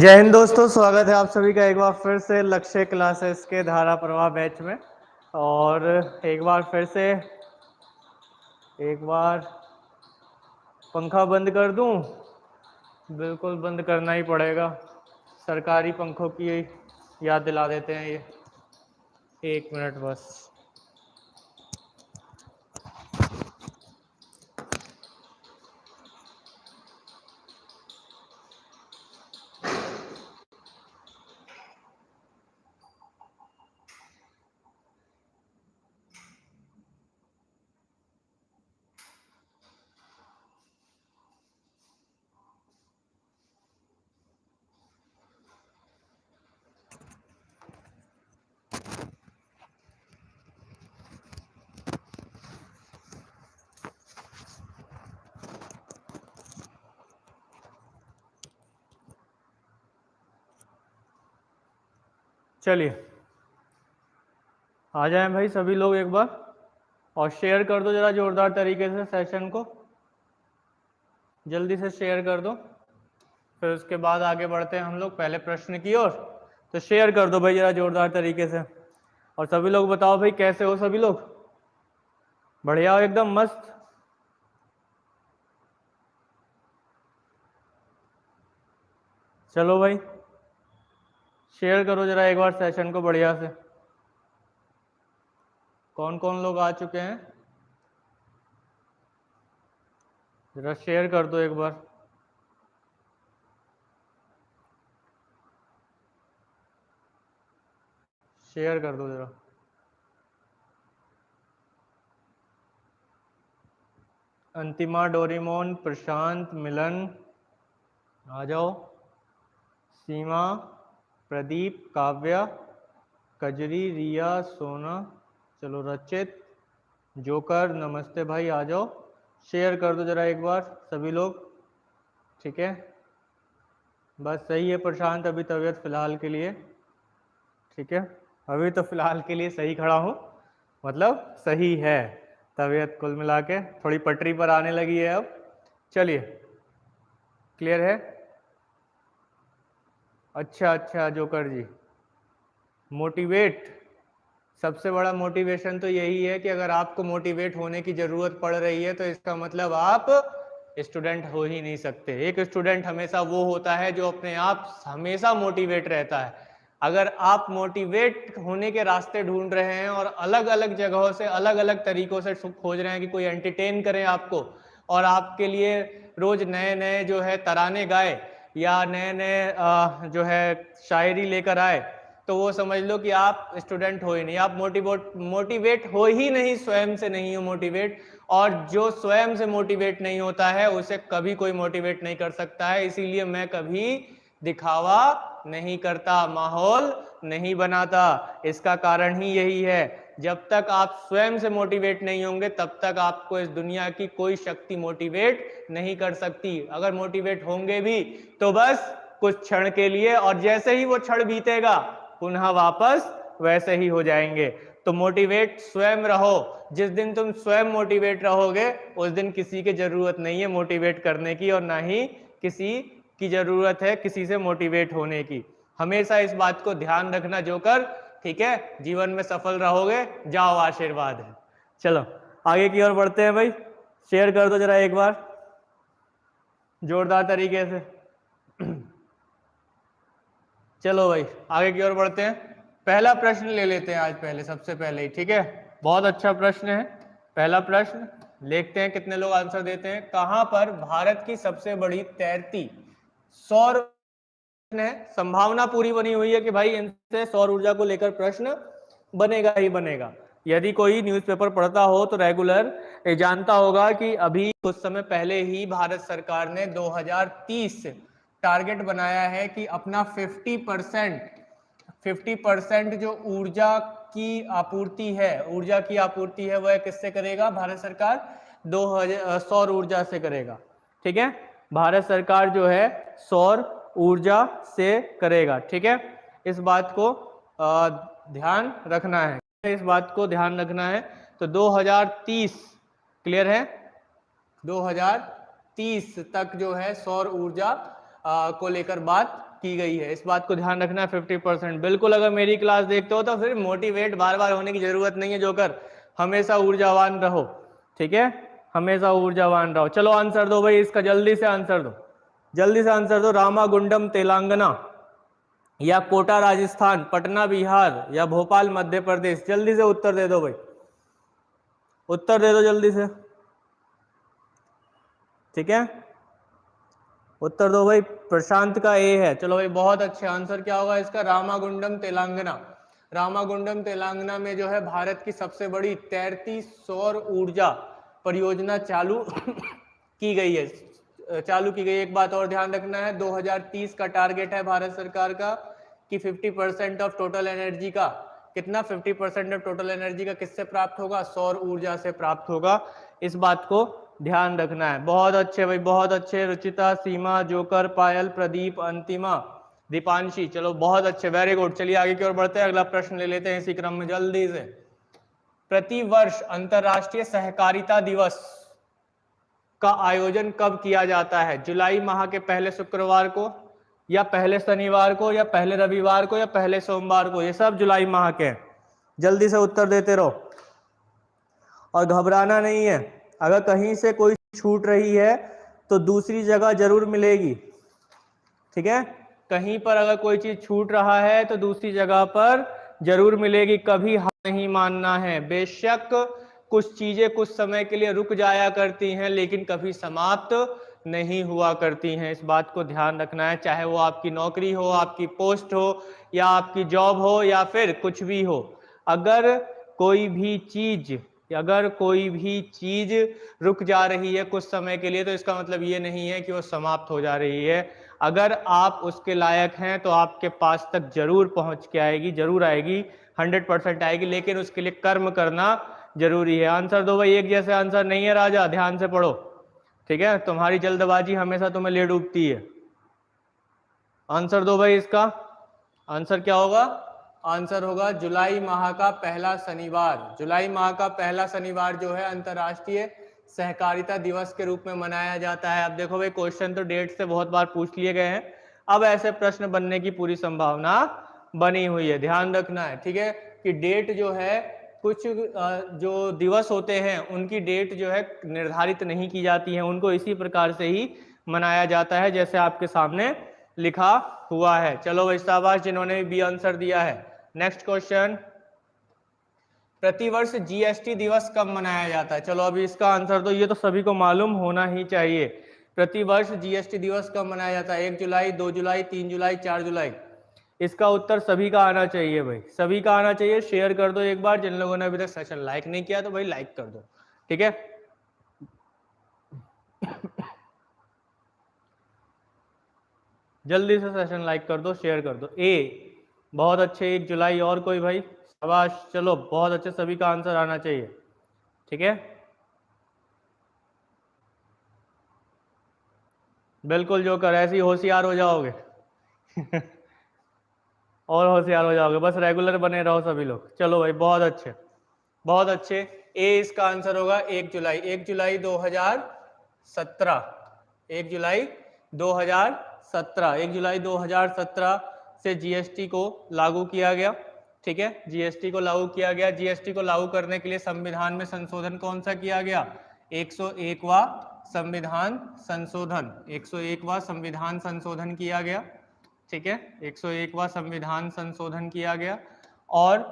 जय हिंद दोस्तों, स्वागत है आप सभी का एक बार फिर से लक्ष्य क्लासेस के धारा प्रवाह बैच में। और एक बार पंखा बंद कर दूं। बिल्कुल बंद करना ही पड़ेगा, सरकारी पंखों की याद दिला देते हैं ये। 1 मिनट बस। चलिए आ जाएं भाई सभी लोग एक बार, और शेयर कर दो जरा जोरदार तरीके से सेशन को। जल्दी से शेयर कर दो, फिर उसके बाद आगे बढ़ते हैं हम लोग पहले प्रश्न की ओर। तो शेयर कर दो भाई जरा जोरदार तरीके से। और सभी लोग बताओ भाई कैसे हो सभी लोग? बढ़िया हो, एकदम मस्त। चलो भाई शेयर करो जरा एक बार सेशन को बढ़िया से। कौन कौन लोग आ चुके हैं जरा शेयर कर दो एक बार। शेयर कर दो जरा। अंतिमा, डोरीमोन, प्रशांत, मिलन आ जाओ। सीमा, प्रदीप, काव्या, कजरी, रिया, सोना, चलो रचित, जोकर, नमस्ते भाई आ जाओ। शेयर कर दो जरा एक बार सभी लोग, ठीक है? बस सही है प्रशांत, अभी तबीयत फिलहाल के लिए ठीक है। अभी तो फिलहाल के लिए सही खड़ा हूँ, मतलब सही है तबीयत, कुल मिला के थोड़ी पटरी पर आने लगी है अब। चलिए क्लियर है। अच्छा जोकर जी, मोटिवेट, सबसे बड़ा मोटिवेशन तो यही है कि अगर आपको मोटिवेट होने की जरूरत पड़ रही है तो इसका मतलब आप स्टूडेंट हो ही नहीं सकते। एक स्टूडेंट हमेशा वो होता है जो अपने आप हमेशा मोटिवेट रहता है। अगर आप मोटिवेट होने के रास्ते ढूंढ रहे हैं और अलग अलग जगहों से अलग अलग तरीकों से खोज रहे हैं कि कोई एंटरटेन करें आपको और आपके लिए रोज नए नए जो है तराने गाए या नए नए जो है शायरी लेकर आए, तो वो समझ लो कि आप स्टूडेंट हो ही नहीं, आप मोटिवेट हो ही नहीं, स्वयं से नहीं हो मोटिवेट। और जो स्वयं से मोटिवेट नहीं होता है उसे कभी कोई मोटिवेट नहीं कर सकता है। इसीलिए मैं कभी दिखावा नहीं करता, माहौल नहीं बनाता। इसका कारण ही यही है, जब तक आप स्वयं से मोटिवेट नहीं होंगे तब तक आपको इस दुनिया की कोई शक्ति मोटिवेट नहीं कर सकती। अगर मोटिवेट होंगे भी तो बस कुछ क्षण के लिए, और जैसे ही वो क्षण बीतेगा पुनः वापस वैसे ही हो जाएंगे। तो मोटिवेट स्वयं रहो। जिस दिन तुम स्वयं मोटिवेट रहोगे उस दिन किसी की जरूरत नहीं है मोटिवेट करने की, और ना ही किसी की जरूरत है किसी से मोटिवेट होने की। हमेशा इस बात को ध्यान रखना जोकर, ठीक है? जीवन में सफल रहोगे। जाओ, आशीर्वाद है। चलो आगे की ओर बढ़ते हैं भाई। शेयर कर दो जरा एक बार जोरदार तरीके से। चलो भाई आगे की ओर बढ़ते हैं। पहला प्रश्न ले लेते हैं आज पहले, सबसे पहले ही, ठीक है? बहुत अच्छा प्रश्न है। पहला प्रश्न देखते हैं कितने लोग आंसर देते हैं। कहां पर भारत की सबसे बड़ी तैरती सौर है? संभावना पूरी बनी हुई है कि भाई इनसे सौर ऊर्जा को लेकर प्रश्न बनेगा ही बनेगा। यदि कोई न्यूज़पेपर पढ़ता हो तो रेगुलर जानता होगा कि अभी कुछ समय पहले ही भारत सरकार ने 2030 टारगेट बनाया है कि अपना 50% जो ऊर्जा की आपूर्ति है वह किससे करेगा? भारत सरकार 2000 सौर ऊर्जा से करेगा, ठीक है? भारत सरकार जो है सौर ऊर्जा से करेगा, ठीक है? इस बात को ध्यान रखना है, इस बात को ध्यान रखना है। तो 2030 क्लियर है? 2030 तक जो है सौर ऊर्जा को लेकर बात की गई है, इस बात को ध्यान रखना है। 50%। बिल्कुल, अगर मेरी क्लास देखते हो तो फिर मोटिवेट बार बार होने की जरूरत नहीं है जोकर, हमेशा ऊर्जावान रहो, ठीक है, हमेशा ऊर्जावान रहो। चलो आंसर दो भाई इसका, जल्दी से आंसर दो, जल्दी से आंसर दो। रामागुंडम तेलंगाना, या कोटा राजस्थान, पटना बिहार, या भोपाल मध्य प्रदेश? जल्दी से उत्तर दे दो भाई, उत्तर दे दो जल्दी से, ठीक है, उत्तर दो भाई। प्रशांत का ए है, चलो भाई बहुत अच्छे। आंसर क्या होगा इसका? रामागुंडम तेलंगाना। रामागुंडम तेलंगाना में जो है भारत की सबसे बड़ी तैरती सौर ऊर्जा परियोजना चालू की गई है, चालू की गई। एक बात और ध्यान रखना है, 2030 का टारगेट है भारत सरकार का कि 50% ऑफ टोटल एनर्जी का, कितना 50% ऑफ टोटल एनर्जी का किससे प्राप्त होगा? सौर ऊर्जा से प्राप्त होगा, इस बात को ध्यान रखना है। बहुत अच्छे भाई, बहुत अच्छे। रुचिता, सीमा, जोकर, पायल, प्रदीप, अंतिमा, दीपांशी, चलो बहुत अच्छे, वेरी गुड। चलिए आगे की ओर बढ़ते हैं, अगला प्रश्न ले लेते हैं इसी क्रम में जल्दी से। प्रतिवर्ष अंतरराष्ट्रीय सहकारिता दिवस का आयोजन कब किया जाता है? जुलाई माह के पहले शुक्रवार को, या पहले शनिवार को, या पहले रविवार को, या पहले सोमवार को? ये सब जुलाई माह के हैं, जल्दी से उत्तर देते रहो और घबराना नहीं है। अगर कहीं से कोई छूट रही है तो दूसरी जगह जरूर मिलेगी, ठीक है, कहीं पर अगर कोई चीज छूट रहा है तो दूसरी जगह पर जरूर मिलेगी, कभी हार नहीं मानना है। बेशक कुछ चीजें कुछ समय के लिए रुक जाया करती हैं लेकिन कभी समाप्त नहीं हुआ करती हैं, इस बात को ध्यान रखना है। चाहे वो आपकी नौकरी हो, आपकी पोस्ट हो, या आपकी जॉब हो, या फिर कुछ भी हो, अगर कोई भी चीज रुक जा रही है कुछ समय के लिए तो इसका मतलब ये नहीं है कि वो समाप्त हो जा रही है। अगर आप उसके लायक हैं तो आपके पास तक जरूर पहुंच के आएगी, जरूर आएगी, 100% आएगी, लेकिन उसके लिए कर्म करना जरूरी है। आंसर दो भाई, एक जैसे आंसर नहीं है राजा, ध्यान से पढ़ो, ठीक है, तुम्हारी जल्दबाजी हमेशा तुम्हें ले डूबती है। आंसर दो भाई इसका, आंसर क्या होगा? आंसर होगा जुलाई माह का पहला शनिवार। जुलाई माह का पहला शनिवार जो है अंतरराष्ट्रीय सहकारिता दिवस के रूप में मनाया जाता है। अब देखो भाई, क्वेश्चन तो डेट से बहुत बार पूछ लिए गए हैं, अब ऐसे प्रश्न बनने की पूरी संभावना बनी हुई है, ध्यान रखना है, ठीक है, कि डेट जो है, कुछ जो दिवस होते हैं उनकी डेट जो है निर्धारित नहीं की जाती है, उनको इसी प्रकार से ही मनाया जाता है जैसे आपके सामने लिखा हुआ है। चलो भाई शाबाश जिन्होंने भी आंसर दिया है। नेक्स्ट क्वेश्चन, प्रतिवर्ष जीएसटी दिवस कब मनाया जाता है? चलो अभी इसका आंसर दो, ये तो सभी को मालूम होना ही चाहिए। प्रतिवर्ष जीएसटी दिवस कब मनाया जाता है? 1 जुलाई, 2 जुलाई, 3 जुलाई, 4 जुलाई? इसका उत्तर सभी का आना चाहिए भाई, सभी का आना चाहिए। शेयर कर दो एक बार, जिन लोगों ने अभी तक सेशन लाइक नहीं किया तो भाई लाइक कर दो, ठीक है। जल्दी से सेशन लाइक कर दो, शेयर कर दो। ए, बहुत अच्छे, 1 जुलाई। और कोई भाई? शाबाश, चलो बहुत अच्छे, सभी का आंसर आना चाहिए, ठीक है, बिल्कुल जोकर, ऐसे ही होशियार हो जाओगे और होशियार हो जाओगे, बस रेगुलर बने रहो सभी लोग। चलो भाई बहुत अच्छे, बहुत अच्छे। ए इसका आंसर होगा 1 जुलाई, 1 जुलाई 2017, 1 जुलाई 2017, 1 जुलाई 2017 से जीएसटी को लागू किया गया, ठीक है, जीएसटी को लागू किया गया। जीएसटी को लागू करने के लिए संविधान में संशोधन कौन सा किया गया? 101वां संविधान संशोधन, 101वां संविधान संशोधन किया गया, ठीक है, 101वां संविधान संशोधन किया गया। और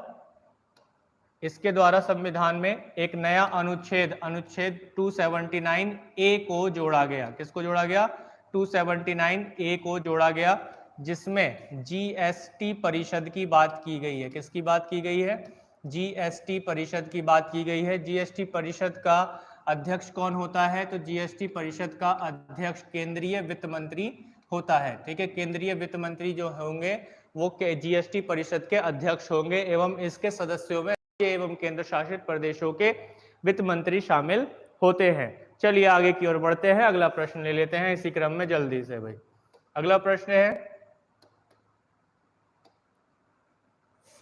इसके द्वारा संविधान में एक नया अनुच्छेद, अनुच्छेद 279 ए को जोड़ा गया। किसको जोड़ा गया? 279 ए को जोड़ा गया, जिसमें जीएसटी परिषद की बात की गई है। किसकी बात की गई है? जीएसटी परिषद की बात की गई है। जीएसटी परिषद का अध्यक्ष कौन होता है? तो जीएसटी परिषद का अध्यक्ष केंद्रीय वित्त मंत्री होता है, ठीक है, केंद्रीय वित्त मंत्री जो होंगे वो जीएसटी परिषद के अध्यक्ष होंगे, एवं इसके सदस्यों में एवं केंद्र शासित प्रदेशों के वित्त मंत्री शामिल होते हैं। चलिए आगे की ओर बढ़ते हैं, अगला प्रश्न ले लेते हैं इसी क्रम में जल्दी से भाई। अगला प्रश्न है,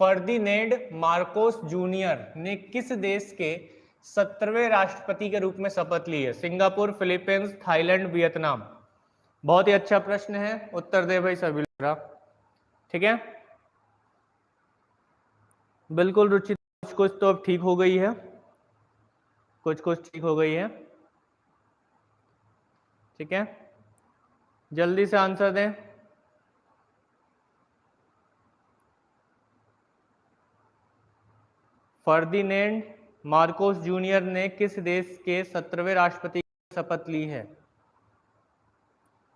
फर्दिनेंड मार्कोस जूनियर ने किस देश के 17वें राष्ट्रपति के रूप में शपथ ली है? Singapore, Philippines, Thailand, Vietnam? बहुत ही अच्छा प्रश्न है, उत्तर दे भाई सभी लोग। ठीक है, बिल्कुल रुचि, कुछ कुछ तो अब ठीक हो गई है, कुछ कुछ ठीक हो गई है। ठीक है, जल्दी से आंसर दें। फर्दिनेंड मार्कोस जूनियर ने किस देश के 17वें राष्ट्रपति की शपथ ली है?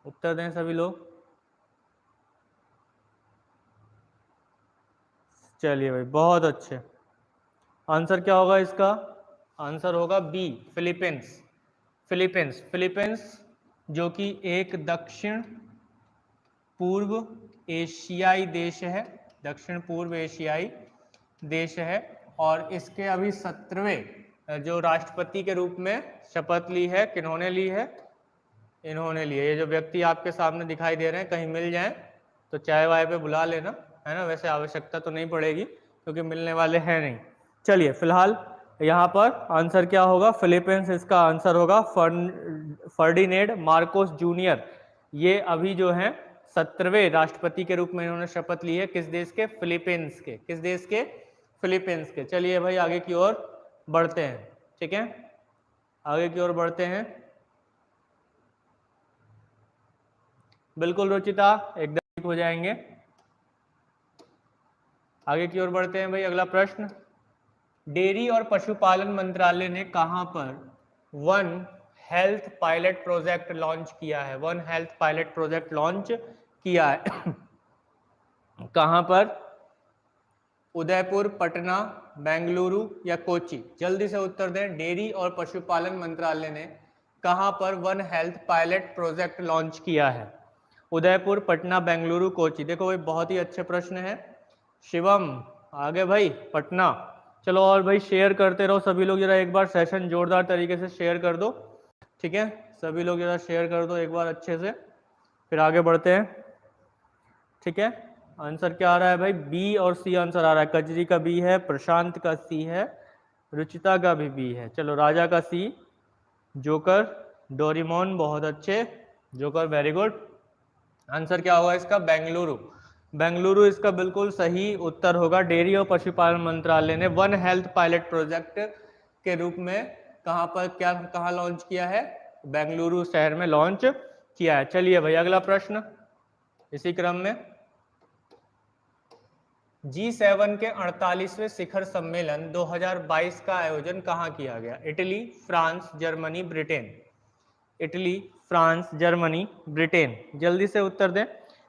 उत्तर दें सभी लोग। चलिए भाई, बहुत अच्छे। आंसर क्या होगा इसका? आंसर होगा बी, फिलीपींस। फिलीपींस, फिलीपींस जो कि एक दक्षिण पूर्व एशियाई देश है, दक्षिण पूर्व एशियाई देश है, और इसके अभी 17वें जो राष्ट्रपति के रूप में शपथ ली है, किन्होंने ली है? इन्होंने ली है। ये जो व्यक्ति आपके सामने दिखाई दे रहे हैं, कहीं मिल जाए तो चाय वाय पे बुला लेना, है ना। वैसे आवश्यकता तो नहीं पड़ेगी क्योंकि मिलने वाले हैं नहीं। चलिए, फिलहाल यहाँ पर आंसर क्या होगा? फिलीपींस इसका आंसर होगा। फर्डिनेंड मार्कोस जूनियर, ये अभी जो है 17वें राष्ट्रपति के रूप में इन्होंने शपथ ली है। किस देश के? फिलीपींस के। किस देश के? फिलीपींस के। चलिए भाई, आगे की ओर बढ़ते हैं। ठीक है, आगे की ओर बढ़ते हैं। बिल्कुल रुचिता, एकदम ठीक हो जाएंगे। आगे की ओर बढ़ते हैं भाई। अगला प्रश्न, डेयरी और पशुपालन मंत्रालय ने कहां पर one health pilot project launch किया है? One health pilot project launch किया है कहां पर? उदयपुर, पटना, बेंगलुरु या कोची? जल्दी से उत्तर दें। डेयरी और पशुपालन मंत्रालय ने कहां पर one health pilot project launch किया है? उदयपुर, पटना, बेंगलुरु, कोची। देखो भाई, बहुत ही अच्छे प्रश्न है। शिवम आगे भाई, पटना। चलो, और भाई शेयर करते रहो सभी लोग, जरा एक बार सेशन जोरदार तरीके से शेयर कर दो। ठीक है, सभी लोग जरा शेयर कर दो एक बार अच्छे से, फिर आगे बढ़ते हैं। ठीक है, आंसर क्या आ रहा है भाई? बी और सी आंसर आ रहा है। कजरी का बी है, प्रशांत का सी है, रुचिता का भी बी है। चलो, राजा का सी, जोकर, डोरीमोन बहुत अच्छे, जोकर वेरी गुड। आंसर क्या होगा इसका? बेंगलुरु। बेंगलुरु इसका बिल्कुल सही उत्तर होगा। डेयरी और पशुपालन मंत्रालय ने वन हेल्थ पायलट प्रोजेक्ट के रूप में कहां लॉन्च किया है? बेंगलुरु शहर में लॉन्च किया है। चलिए भाई, अगला प्रश्न इसी क्रम में। G7 के 48वें शिखर सम्मेलन 2022 का आयोजन कहां किया गया? Italy, France, Germany, Britain. Italy, France, Germany, Britain. जल्दी से उत्तर दें।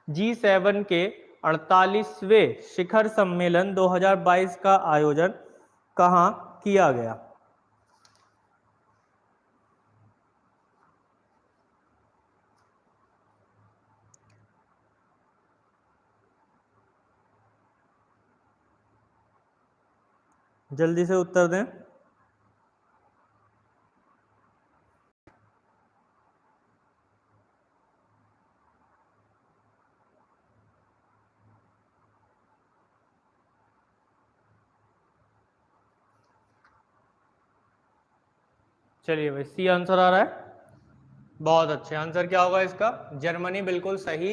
G7 के 48वें शिखर सम्मेलन 2022 का आयोजन कहां किया गया? जल्दी से उत्तर दें। चलिए भाई, सी आंसर आ रहा है। बहुत अच्छे। आंसर क्या होगा इसका? जर्मनी बिल्कुल सही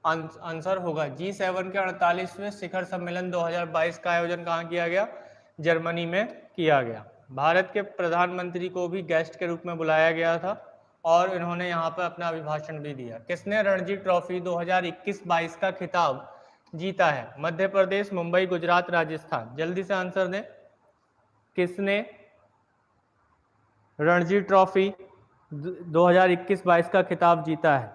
आंसर होगा। G7 के 48वें शिखर सम्मेलन 2022 का आयोजन कहाँ किया गया? जर्मनी में किया गया। भारत के प्रधानमंत्री को भी गेस्ट के रूप में बुलाया गया था और इन्होंने यहाँ पर अपना अभिभाषण भी दिया। किसने रणजी ट्रॉफी 2021-22 का खिताब जीता है? मध्य प्रदेश, मुंबई, गुजरात, राजस्थान। जल्दी से आंसर दें। किसने रणजी ट्रॉफी 2021-22 का खिताब जीता है?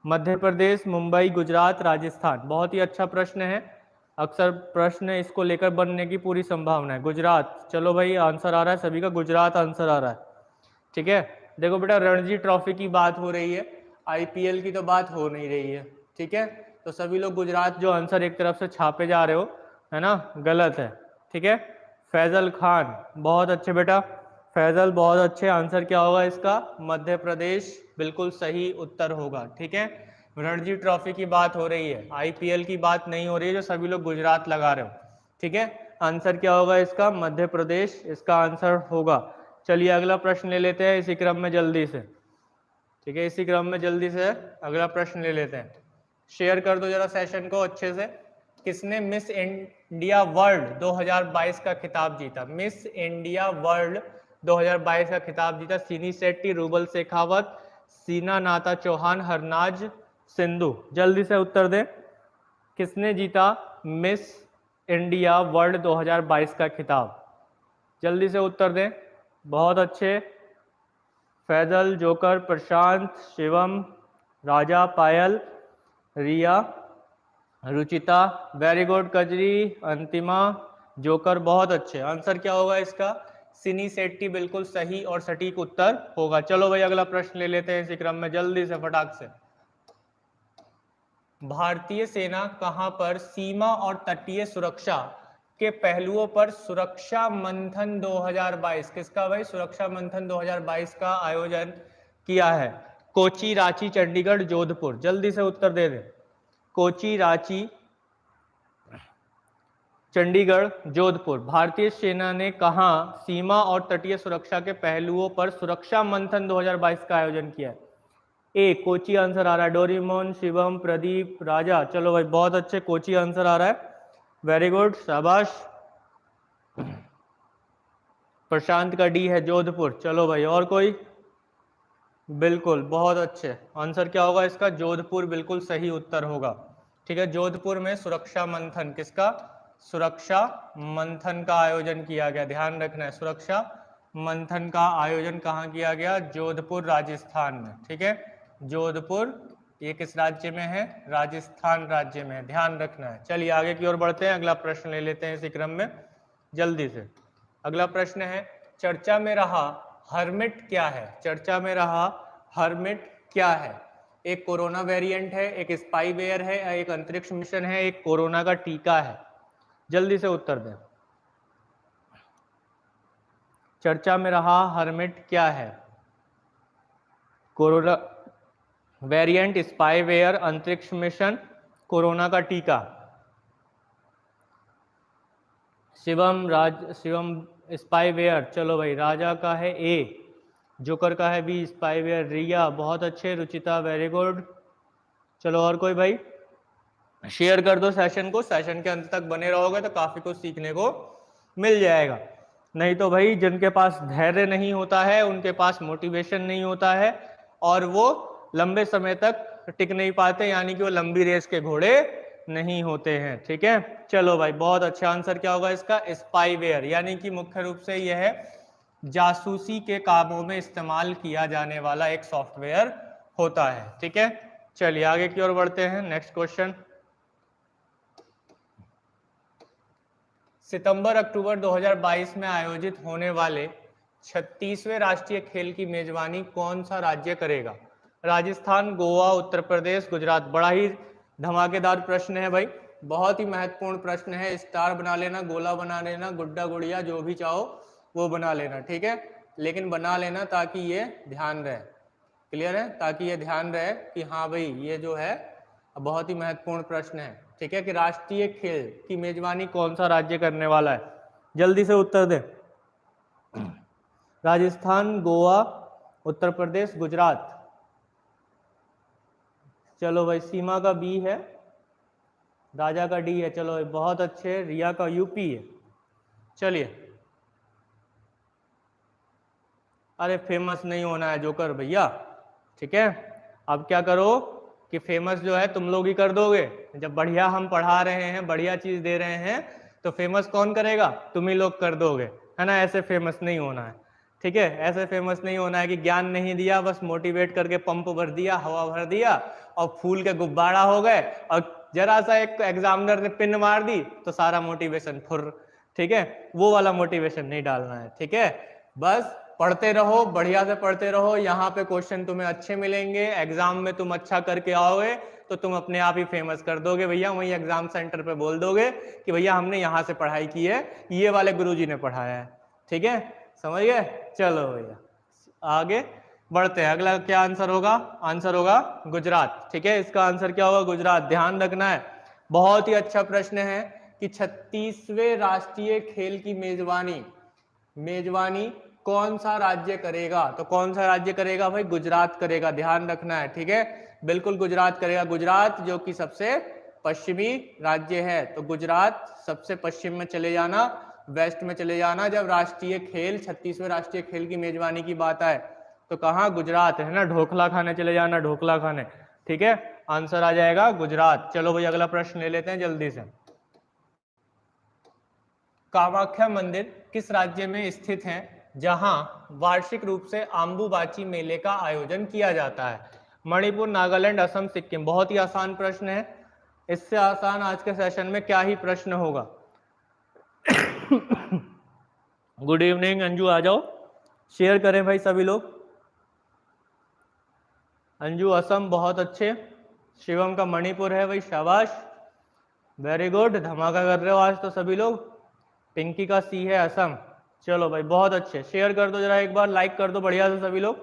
मध्य प्रदेश, मुंबई, गुजरात, राजस्थान। बहुत ही अच्छा प्रश्न है। अक्सर प्रश्न इसको लेकर बनने की पूरी संभावना है। गुजरात। चलो भाई, आंसर आ रहा है सभी का, गुजरात आंसर आ रहा है। ठीक है, देखो बेटा, रणजी ट्रॉफी की बात हो रही है, आईपीएल की तो बात हो नहीं रही है। ठीक है, तो सभी लोग गुजरात जो आंसर एक तरफ से छापे जा रहे हो, है ना, गलत है। ठीक है, फैजल खान बहुत अच्छे बेटा, फैजल बहुत अच्छे। आंसर क्या होगा इसका? मध्य प्रदेश बिल्कुल सही उत्तर होगा। ठीक है, रणजी ट्रॉफी की बात हो रही है, आईपीएल की बात नहीं हो रही है जो सभी लोग गुजरात लगा रहे हो। ठीक है, आंसर क्या होगा इसका? मध्य प्रदेश इसका आंसर होगा। चलिए, अगला प्रश्न ले लेते हैं इसी क्रम में जल्दी से। ठीक है, इसी क्रम में जल्दी से अगला प्रश्न ले लेते हैं। शेयर कर दो जरा सेशन को अच्छे से। किसने मिस इंडिया वर्ल्ड 2022 का खिताब जीता? मिस इंडिया वर्ल्ड 2022 का खिताब जीता। सिनी शेट्टी, रूबल शेखावत, सीना नाता चौहान, हरनाज सिंधु। जल्दी से उत्तर दें, किसने जीता मिस इंडिया वर्ल्ड 2022 का खिताब? जल्दी से उत्तर दें। बहुत अच्छे, फैजल, जोकर, प्रशांत, शिवम, राजा, पायल, रिया, रुचिता, वेरी गुड, कजरी, अंतिमा, जोकर, बहुत अच्छे। आंसर क्या होगा इसका? सिनी शेट्टी बिल्कुल सही और सटीक उत्तर होगा। चलो भाई अगला प्रश्न ले लेते हैं इसी क्रम में जल्दी से फटाक से। भारतीय सेना कहां पर सीमा और तटीय सुरक्षा के पहलुओं पर सुरक्षा मंथन 2022, किसका भाई सुरक्षा मंथन 2022 का आयोजन किया है? कोची, रांची, चंडीगढ़, जोधपुर। जल्दी से उत्तर दे दें। कोची, रांची, चंडीगढ़, जोधपुर। भारतीय सेना ने कहां सीमा और तटीय सुरक्षा के पहलुओं पर सुरक्षा मंथन 2022 का आयोजन किया है? ए कोची आंसर आ रहा है। डोरीमोन, शिवम, प्रदीप, राजा। चलो भाई बहुत अच्छे, कोची आंसर आ रहा है, वेरी गुड, शाबाश। प्रशांत का डी है, जोधपुर। चलो भाई और कोई? बिल्कुल, बहुत अच्छे। आंसर क्या होगा इसका? जोधपुर बिल्कुल सही उत्तर होगा। ठीक है, जोधपुर में सुरक्षा मंथन, किसका? सुरक्षा मंथन का आयोजन किया गया। ध्यान रखना है, सुरक्षा मंथन का आयोजन कहाँ किया गया? जोधपुर, राजस्थान में। ठीक है, जोधपुर ये किस राज्य में है? राजस्थान राज्य में है, ध्यान रखना है। चलिए आगे की ओर बढ़ते हैं, अगला प्रश्न ले लेते हैं इसी क्रम में जल्दी से। अगला प्रश्न है, चर्चा में रहा हर्मिट क्या है? चर्चा में रहा हर्मिट क्या है? एक कोरोना वेरिएंट है, एक स्पाईवेयर है, एक अंतरिक्ष मिशन है, एक कोरोना का टीका है। जल्दी से उत्तर दें। चर्चा में रहा हर्मिट क्या है? कोरोना वेरिएंट, स्पाईवेयर, अंतरिक्ष मिशन, कोरोना का टीका। शिवम, शिवम स्पाईवेयर। चलो भाई, राजा का है ए, जोकर का है बी, स्पाईवेयर। रिया बहुत अच्छे, रुचिता वेरी गुड। चलो और कोई भाई? शेयर कर दो सेशन को, सेशन के अंत तक बने रहोगे तो काफी कुछ सीखने को मिल जाएगा। नहीं तो भाई जिनके पास धैर्य नहीं होता है, उनके पास मोटिवेशन नहीं होता है और वो लंबे समय तक टिक नहीं पाते, यानी कि वो लंबी रेस के घोड़े नहीं होते हैं। ठीक है, चलो भाई बहुत अच्छा। आंसर क्या होगा इसका? स्पाईवेयर, यानी कि मुख्य रूप से यह है जासूसी के कामों में इस्तेमाल किया जाने वाला एक सॉफ्टवेयर होता है। ठीक है, चलिए आगे की ओर बढ़ते हैं। नेक्स्ट क्वेश्चन, सितंबर अक्टूबर 2022 में आयोजित होने वाले 36वें राष्ट्रीय खेल की मेजबानी कौन सा राज्य करेगा? राजस्थान, गोवा, उत्तर प्रदेश, गुजरात। बड़ा ही धमाकेदार प्रश्न है भाई, बहुत ही महत्वपूर्ण प्रश्न है। स्टार बना लेना, गोला बना लेना, गुड्डा गुड़िया जो भी चाहो वो बना लेना। ठीक है, लेकिन बना लेना ताकि ये ध्यान रहे, क्लियर है, ताकि ये ध्यान रहे कि हाँ भाई ये जो है बहुत ही महत्वपूर्ण प्रश्न है। ठीक है, कि राष्ट्रीय खेल की मेजबानी कौन सा राज्य करने वाला है? जल्दी से उत्तर दे। राजस्थान, गोवा, उत्तर प्रदेश, गुजरात। चलो भाई, सीमा का बी है, राजा का डी है। चलो भाई बहुत अच्छे, रिया का यूपी है। चलिए, अरे फेमस नहीं होना है जोकर भैया। ठीक है, अब क्या करो कि फेमस जो है तुम लोग ही कर दोगे। जब बढ़िया हम पढ़ा रहे हैं, बढ़िया चीज दे रहे हैं, तो फेमस कौन करेगा? तुम ही लोग कर दोगे, है ना। ऐसे फेमस नहीं होना है। ठीक है, ऐसे फेमस नहीं होना है कि ज्ञान नहीं दिया, बस मोटिवेट करके पंप भर दिया, हवा भर दिया और फूल के गुब्बारा हो गए, और जरा सा एक एग्जामिनर ने पिन मार दी तो सारा मोटिवेशन फुर। ठीक है, वो वाला मोटिवेशन नहीं डालना है। ठीक है, बस पढ़ते रहो, बढ़िया से पढ़ते रहो। यहाँ पे क्वेश्चन तुम्हें अच्छे मिलेंगे, एग्जाम में तुम अच्छा करके आओगे तो तुम अपने आप ही फेमस कर दोगे भैया। वहीं एग्जाम सेंटर पे बोल दोगे कि भैया हमने यहाँ से पढ़ाई की है, ये वाले गुरुजी ने पढ़ाया है। ठीक है, समझ गए? चलो भैया आगे बढ़ते हैं। अगला क्या आंसर होगा? आंसर होगा गुजरात। ठीक है, इसका आंसर क्या होगा? गुजरात। ध्यान रखना है, बहुत ही अच्छा प्रश्न है कि 36वें राष्ट्रीय खेल की मेजबानी कौन सा राज्य करेगा, तो कौन सा राज्य करेगा भाई, गुजरात करेगा, ध्यान रखना है, ठीक है, बिल्कुल गुजरात करेगा। गुजरात जो कि सबसे पश्चिमी राज्य है, तो गुजरात सबसे पश्चिम में चले जाना, वेस्ट में चले जाना। जब राष्ट्रीय खेल 36वें राष्ट्रीय खेल की मेजबानी की बात आए तो कहाँ, गुजरात है ना, ढोकला खाने चले जाना, ढोकला खाने, ठीक है, आंसर आ जाएगा गुजरात। चलो भाई अगला प्रश्न ले लेते हैं जल्दी से। कामाख्या मंदिर किस राज्य में स्थित है जहां वार्षिक रूप से आम्बुबाची मेले का आयोजन किया जाता है? मणिपुर, नागालैंड, असम, सिक्किम। बहुत ही आसान प्रश्न है, इससे आसान आज के सेशन में क्या ही प्रश्न होगा। गुड इवनिंग अंजू, आ जाओ, शेयर करें भाई सभी लोग। अंजू असम, बहुत अच्छे। शिवम का मणिपुर है भाई, शाबाश, वेरी गुड, धमाका कर रहे हो आज तो सभी लोग। पिंकी का सी है असम, चलो भाई बहुत अच्छे, शेयर कर दो जरा एक बार, लाइक कर दो बढ़िया से सभी लोग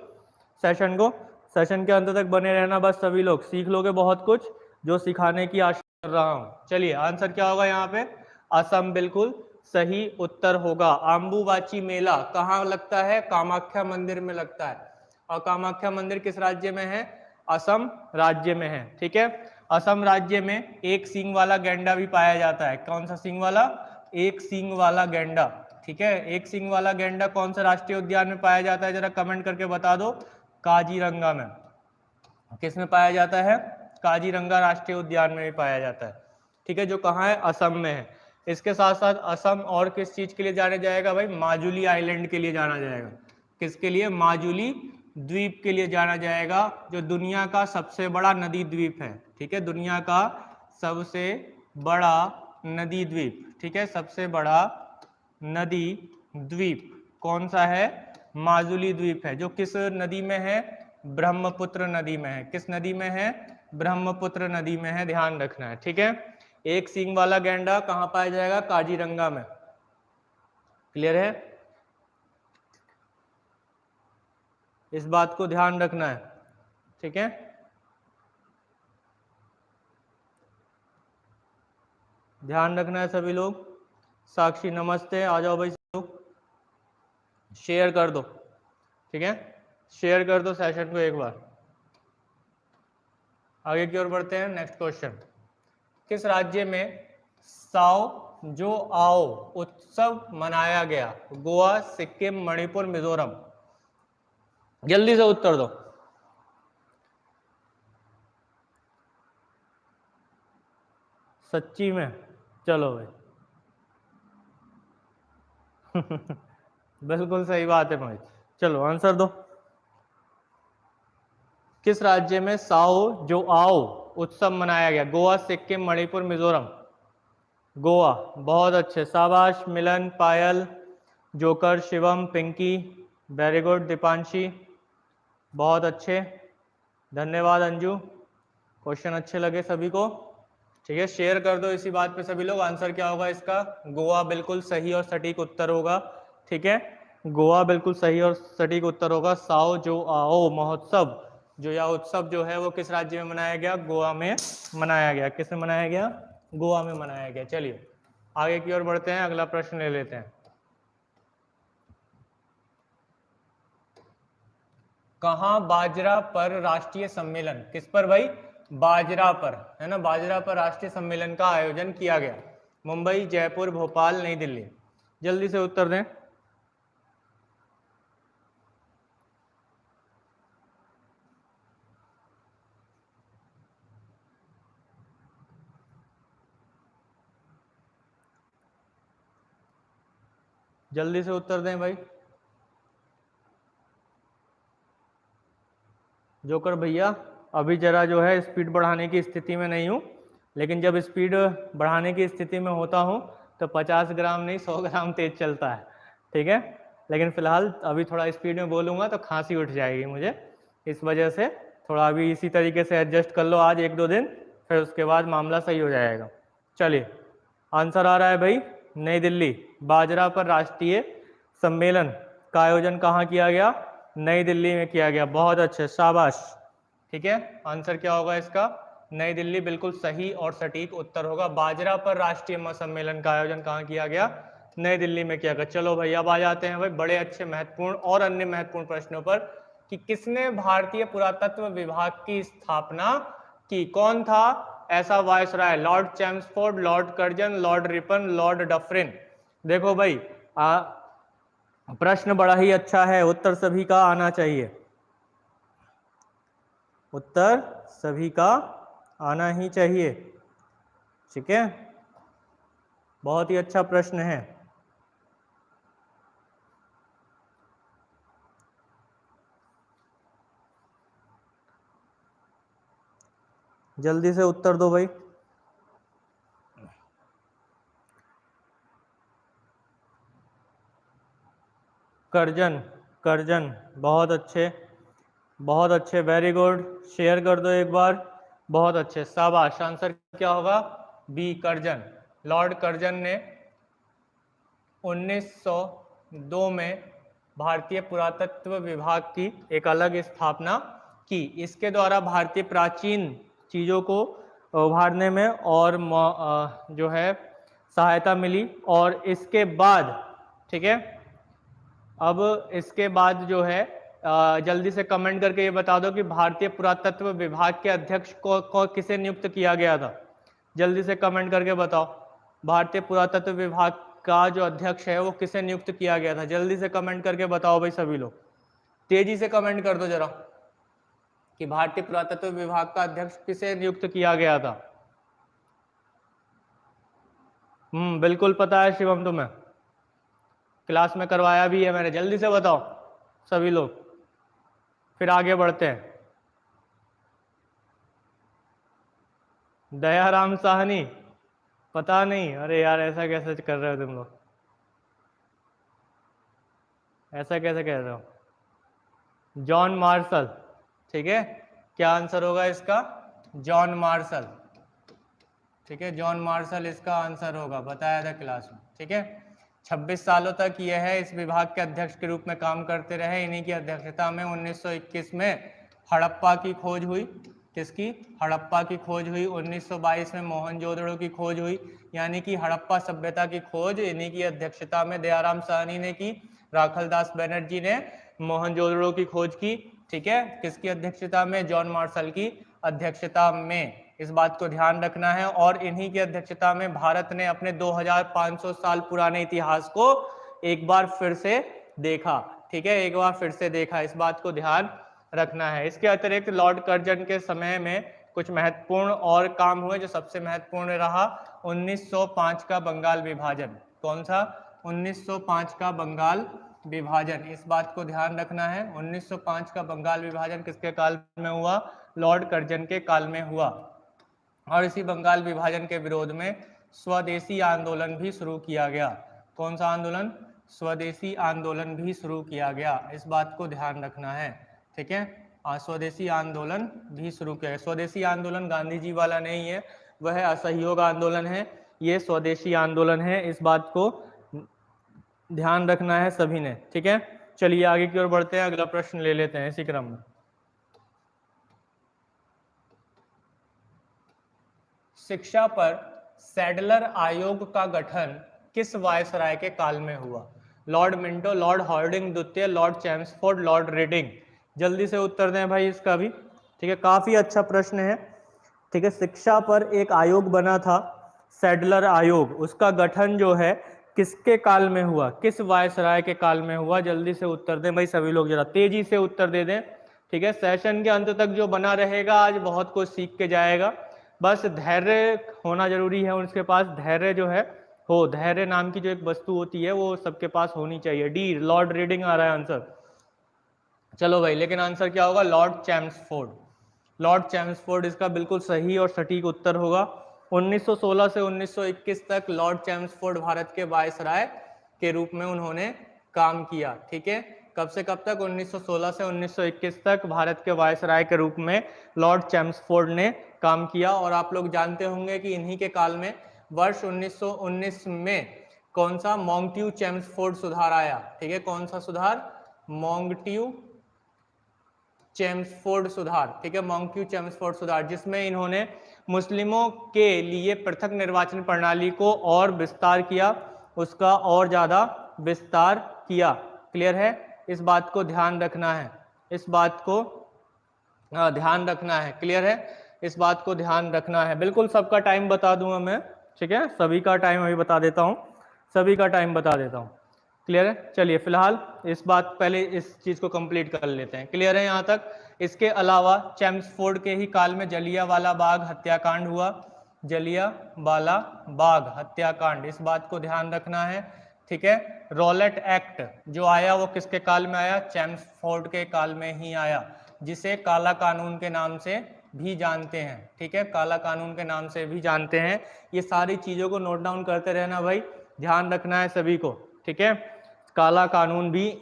सेशन को। सेशन के अंत तक बने रहना बस, सभी लोग सीख लोगे बहुत कुछ जो सिखाने की आशा कर रहा हूँ। चलिए आंसर क्या होगा यहाँ पे, असम बिल्कुल सही उत्तर होगा। आम्बुबाची मेला कहाँ लगता है, कामाख्या मंदिर में लगता है, और कामाख्या मंदिर किस राज्य में है, असम राज्य में है, ठीक है। असम राज्य में एक सींग वाला गैंडा भी पाया जाता है। कौन सा सींग वाला, एक सींग वाला गैंडा, ठीक है। एक सींग वाला गैंडा कौन सा राष्ट्रीय उद्यान में पाया जाता है, जरा कमेंट करके बता दो। काजीरंगा में। किस में पाया जाता है, काजीरंगा राष्ट्रीय उद्यान में भी पाया जाता है, ठीक है, जो कहाँ है, असम में है। इसके साथ साथ असम और किस चीज के लिए जाना जाएगा भाई, माजुली आइलैंड के लिए जाना जाएगा। किसके लिए, माजुली द्वीप के लिए जाना जाएगा, जो दुनिया का सबसे बड़ा नदी द्वीप है, ठीक है, दुनिया का सबसे बड़ा नदी द्वीप, ठीक है, सबसे बड़ा नदी द्वीप कौन सा है, माजुली द्वीप है, जो किस नदी में है, ब्रह्मपुत्र नदी में है। किस नदी में है, ब्रह्मपुत्र नदी में है, ध्यान रखना है, ठीक है। एक सींग वाला गैंडा कहाँ पाया जाएगा, काजीरंगा में, क्लियर है, इस बात को ध्यान रखना है, ठीक है। ध्यान रखना है सभी लोग। साक्षी नमस्ते, आ जाओ भाई लोग, शेयर कर दो, ठीक है, शेयर कर दो सेशन को एक बार। आगे की ओर बढ़ते हैं, नेक्स्ट क्वेश्चन। किस राज्य में साओ जो आओ उत्सव मनाया गया, गोवा, सिक्किम, मणिपुर, मिजोरम? जल्दी से उत्तर दो। सच्ची में, चलो भाई बिल्कुल सही बात है भाई, चलो आंसर दो। किस राज्य में साओ जो आओ उत्सव मनाया गया, गोवा, सिक्किम, मणिपुर, मिजोरम? गोवा, बहुत अच्छे, शाबाश मिलन, पायल, जोकर, शिवम, पिंकी, वेरी गुड, दीपांशी, बहुत अच्छे, धन्यवाद अंजू, क्वेश्चन अच्छे लगे सभी को, ठीक है, शेयर कर दो इसी बात पे सभी लोग। आंसर क्या होगा इसका, गोवा बिल्कुल सही और सटीक उत्तर होगा, ठीक है, गोवा बिल्कुल सही और सटीक उत्तर होगा। साओ जो आओ महोत्सव, जो यह उत्सव जो है वो किस राज्य में मनाया गया, गोवा में मनाया गया। किस में मनाया गया, गोवा में मनाया गया। चलिए आगे की ओर बढ़ते हैं, अगला प्रश्न ले लेते हैं। कहाँ बाजरा पर राष्ट्रीय सम्मेलन, किस पर भाई, बाजरा पर, है ना, बाजरा पर राष्ट्रीय सम्मेलन का आयोजन किया गया? मुंबई, जयपुर, भोपाल, नई दिल्ली? जल्दी से उत्तर दें। जल्दी से उत्तर दें भाई। जोकर भैया अभी जरा जो है स्पीड बढ़ाने की स्थिति में नहीं हूँ, लेकिन जब स्पीड बढ़ाने की स्थिति में होता हूँ तो 50 ग्राम नहीं 100 ग्राम तेज चलता है, ठीक है, लेकिन फिलहाल अभी थोड़ा स्पीड में बोलूँगा तो खांसी उठ जाएगी मुझे, इस वजह से थोड़ा अभी इसी तरीके से एडजस्ट कर लो आज 1-2 दिन, फिर उसके बाद मामला सही हो जाएगा। चलिए आंसर आ रहा है भाई, नई दिल्ली, बाजरा पर राष्ट्रीय सम्मेलन का आयोजन कहाँ किया गया, नई दिल्ली में किया गया, बहुत अच्छे, शाबाश, ठीक है, आंसर क्या होगा इसका, नई दिल्ली बिल्कुल सही और सटीक उत्तर होगा। बाजरा पर राष्ट्रीय सम्मेलन का आयोजन कहाँ किया गया, नई दिल्ली में किया गया। चलो भाई अब आ जाते हैं भाई बड़े अच्छे महत्वपूर्ण और अन्य महत्वपूर्ण प्रश्नों पर कि किसने भारतीय पुरातत्व विभाग की स्थापना की। कौन था ऐसा viceroy? Lord Chelmsford, Lord Curzon, Lord Ripon, Lord Dufferin. देखो भाई प्रश्न बड़ा ही अच्छा है, उत्तर सभी का आना चाहिए, उत्तर सभी का आना ही चाहिए। ठीक है, बहुत ही अच्छा प्रश्न है। जल्दी से उत्तर दो भाई। कर्जन, कर्जन, बहुत अच्छे, बहुत अच्छे, वेरी गुड। शेयर कर दो एक बार, बहुत अच्छे, शाबाश। आंसर क्या होगा? B, Curzon. लॉर्ड कर्जन ने 1902 में भारतीय पुरातत्व विभाग की एक अलग स्थापना की। इसके द्वारा भारतीय प्राचीन चीज़ों को उभारने में और जो है सहायता मिली। और इसके बाद, ठीक है, अब इसके बाद जो है जल्दी से कमेंट करके ये बता दो कि भारतीय पुरातत्व विभाग के अध्यक्ष को किसे नियुक्त किया गया था। जल्दी से कमेंट करके बताओ, भारतीय पुरातत्व विभाग का जो अध्यक्ष है वो किसे नियुक्त किया गया था। जल्दी से कमेंट करके बताओ भाई सभी लोग, तेजी से कमेंट कर दो जरा कि भारतीय पुरातत्व विभाग का अध्यक्ष किसे नियुक्त किया गया था। बिल्कुल पता है शिवम, तुम्हें क्लास में करवाया भी है मैंने। जल्दी से बताओ सभी लोग, फिर आगे बढ़ते हैं। दयाराम साहनी, पता नहीं? अरे यार ऐसा कैसे कर रहे हो तुम लोग, ऐसा कैसे कह रहे हो? जॉन मार्शल, ठीक है, क्या आंसर होगा इसका? जॉन मार्शल, ठीक है, जॉन मार्शल इसका आंसर होगा, बताया था क्लास में। ठीक है, 26 सालों तक यह है इस विभाग के अध्यक्ष के रूप में काम करते रहे। इन्हीं की अध्यक्षता में 1921 में हड़प्पा की खोज हुई। किसकी? हड़प्पा की खोज हुई। 1922 में मोहनजोदड़ो की खोज हुई, यानी कि हड़प्पा सभ्यता की खोज इन्हीं की अध्यक्षता में दयाराम साहनी ने की। राखलदास बनर्जी ने मोहनजोदड़ो की खोज की। ठीक है, किसकी अध्यक्षता में? जॉन मार्शल की अध्यक्षता में। इस बात को ध्यान रखना है। और इन्हीं की अध्यक्षता में भारत ने अपने 2500 साल पुराने इतिहास को एक बार फिर से देखा। ठीक है, एक बार फिर से देखा, इस बात को ध्यान रखना है। इसके अतिरिक्त लॉर्ड कर्जन के समय में कुछ महत्वपूर्ण और काम हुए, जो सबसे महत्वपूर्ण रहा 1905 का बंगाल विभाजन। कौन सा? 1905 का बंगाल विभाजन, इस बात को ध्यान रखना है। 1905 का बंगाल विभाजन किसके काल में हुआ? लॉर्ड कर्जन के काल में हुआ। और इसी बंगाल विभाजन के विरोध में स्वदेशी आंदोलन भी शुरू किया गया। कौन सा आंदोलन? स्वदेशी आंदोलन भी शुरू किया गया, इस बात को ध्यान रखना है। ठीक है, स्वदेशी आंदोलन भी शुरू किया गया। स्वदेशी आंदोलन गांधी जी वाला नहीं है, वह असहयोग आंदोलन है, ये स्वदेशी आंदोलन है, इस बात को ध्यान रखना है सभी ने। ठीक है, चलिए आगे की ओर बढ़ते हैं, अगला प्रश्न ले लेते हैं इसी क्रम में। शिक्षा पर सैडलर आयोग का गठन किस वायसराय के काल में हुआ? लॉर्ड मिंटो, लॉर्ड हार्डिंग द्वितीय, लॉर्ड चैम्सफोर्ड, लॉर्ड रीडिंग। जल्दी से उत्तर दें भाई इसका भी। ठीक है, काफी अच्छा प्रश्न है। ठीक है, शिक्षा पर एक आयोग बना था, सैडलर आयोग, उसका गठन जो है किसके काल में हुआ? किस वायसराय के काल में हुआ? जल्दी से उत्तर दें भाई सभी लोग, जरा तेजी से उत्तर दे दें। ठीक है, सेशन के अंत तक जो बना रहेगा आज बहुत कुछ सीख के जाएगा। बस धैर्य होना जरूरी है, उसके पास धैर्य जो है हो, धैर्य नाम की जो एक वस्तु होती है वो सबके पास होनी चाहिए। डी, लॉर्ड रीडिंग आ रहा है आंसर। चलो भाई, लेकिन आंसर क्या होगा? Lord Chelmsford. लॉर्ड चैम्सफोर्ड इसका बिल्कुल सही और सटीक उत्तर होगा। 1916 से 1921 तक लॉर्ड चैम्सफोर्ड भारत के वायसराय के रूप में उन्होंने काम किया। ठीक है, कब से कब तक? 1916 से 1921 तक भारत के वायसराय के रूप में लॉर्ड चैम्सफोर्ड ने काम किया। और आप लोग जानते होंगे कि इन्हीं के काल में वर्ष 1919 में कौन सा? मॉन्टेग्यू चैम्सफोर्ड सुधार आया। ठीक है, कौन सा सुधार? मॉन्टेग्यू चैम्सफोर्ड सुधार। ठीक है, मॉन्टेग्यू चैम्सफोर्ड सुधार, जिसमें इन्होंने मुस्लिमों के लिए पृथक निर्वाचन प्रणाली को और विस्तार किया उसका और ज़्यादा विस्तार किया। क्लियर है? इस बात को ध्यान रखना है, इस बात को ध्यान रखना है। क्लियर है? इस बात को ध्यान रखना है। बिल्कुल सबका टाइम बता दूंगा मैं, ठीक है? सभी का टाइम अभी बता देता हूँ, सभी का टाइम बता देता हूँ। क्लियर है? चलिए फिलहाल इस बात पहले इस चीज़ को कंप्लीट कर लेते हैं। क्लियर है यहाँ तक? इसके अलावा चैम्सफोर्ड के ही काल में जलियांवाला बाग हत्याकांड हुआ, जलियांवाला बाग हत्याकांड, इस बात को ध्यान रखना है। ठीक है? रॉलेट एक्ट जो आया वो किसके काल में आया? चैम्सफोर्ड के काल में ही आया, जिसे काला कानून के नाम से भी जानते हैं। ठीक है? काला कानून के नाम से भी जानते हैं। ये सारी चीज़ों को नोट डाउन करते रहना भाई, ध्यान रखना है सभी को। ठीक है? काला कानून भी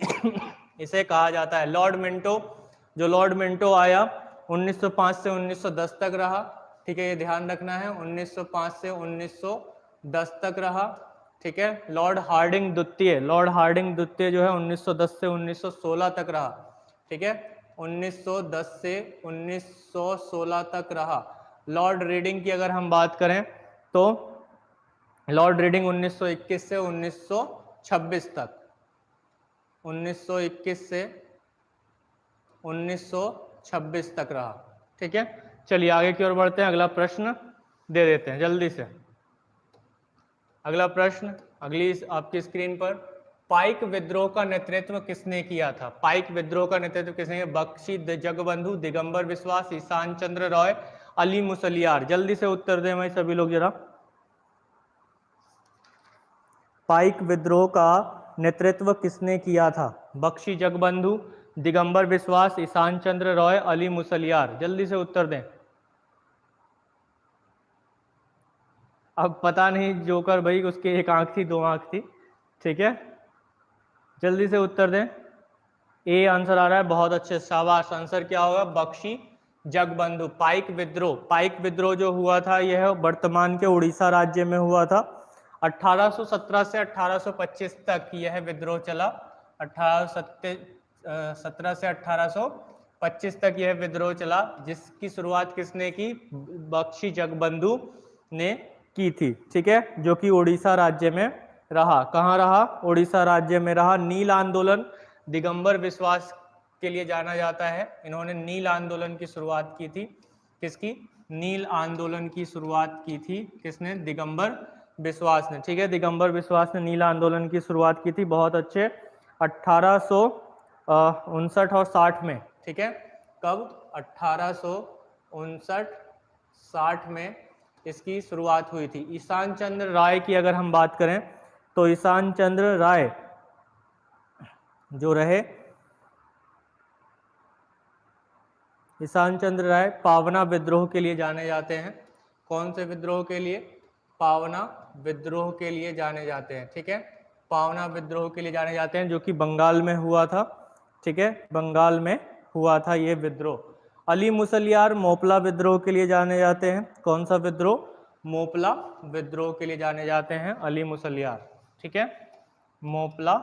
इसे कहा जाता है। लॉर्ड मिंटो, जो लॉर्ड मिंटो आया 1905 से 1910 तक रहा। ठीक है? ये ध्यान रखना है, 1905 से 1910 तक रहा। ठीक है? लॉर्ड हार्डिंग द्वितीय, लॉर्ड हार्डिंग द्वितीय जो है 1910 से 1916 तक रहा। ठीक है? 1910 से 1916 तक रहा। लॉर्ड रीडिंग की अगर हम बात करें तो लॉर्ड रीडिंग 1921 से 1926 तक, 1921 से 1926 तक रहा। ठीक है? चलिए आगे की ओर बढ़ते हैं, अगला प्रश्न दे देते हैं जल्दी से। अगला प्रश्न अगली आपकी स्क्रीन पर, पाइक विद्रोह का नेतृत्व किसने किया था? पाइक विद्रोह का नेतृत्व किसने किया? बख्शी जगबंधु, दिगंबर बिश्वास, ईशान चंद्र रॉय, अली मुसलियार। जल्दी से उत्तर दें भाई सभी लोग जरा। पाइक विद्रोह का नेतृत्व किसने किया था? बख्शी जगबंधु, दिगंबर बिश्वास, ईशान चंद्र रॉय, अली मुसलियार। जल्दी से उत्तर दें। अब पता नहीं जोकर भाई उसके एक आंख थी दो आंख थी। ठीक है? जल्दी से उत्तर दें। ए आंसर आ रहा है, बहुत अच्छे, शाबाश। आंसर क्या होगा? बख्शी जगबंधु। पाइक विद्रोह, पाइक विद्रोह जो हुआ था यह वर्तमान के उड़ीसा राज्य में हुआ था। 1817 से 1825 तक यह विद्रोह चला। 1817 से 1825 तक यह विद्रोह चला, जिसकी शुरुआत किसने की? बख्शी जगबंधु ने की थी। ठीक है? जो कि उड़ीसा राज्य में रहा। कहाँ रहा? उड़ीसा राज्य में रहा। नील आंदोलन दिगंबर विश्वास के लिए जाना जाता है। इन्होंने नील आंदोलन की शुरुआत की थी। किसकी? नील आंदोलन की शुरुआत की थी किसने? दिगंबर विश्वास ने। ठीक है? दिगंबर विश्वास ने नील आंदोलन की शुरुआत की थी। बहुत अच्छे। 1859 और 60 में। ठीक है? कब? 1859-60 में इसकी शुरुआत हुई थी। ईशान चंद्र राय की अगर हम बात करें तो ईशान चंद्र राय जो रहे, ईशान चंद्र राय पावना विद्रोह के लिए जाने जाते हैं। कौन से विद्रोह के लिए? पावना विद्रोह के लिए जाने जाते हैं। ठीक है? पावना विद्रोह के लिए जाने जाते हैं, जो कि बंगाल में हुआ था। ठीक है? बंगाल में हुआ था ये विद्रोह। अली मुसलियार मोपला विद्रोह के लिए जाने जाते हैं। कौन सा विद्रोह? मोपला विद्रोह के लिए जाने जाते हैं अली मुसलियार। ठीक है? मोपला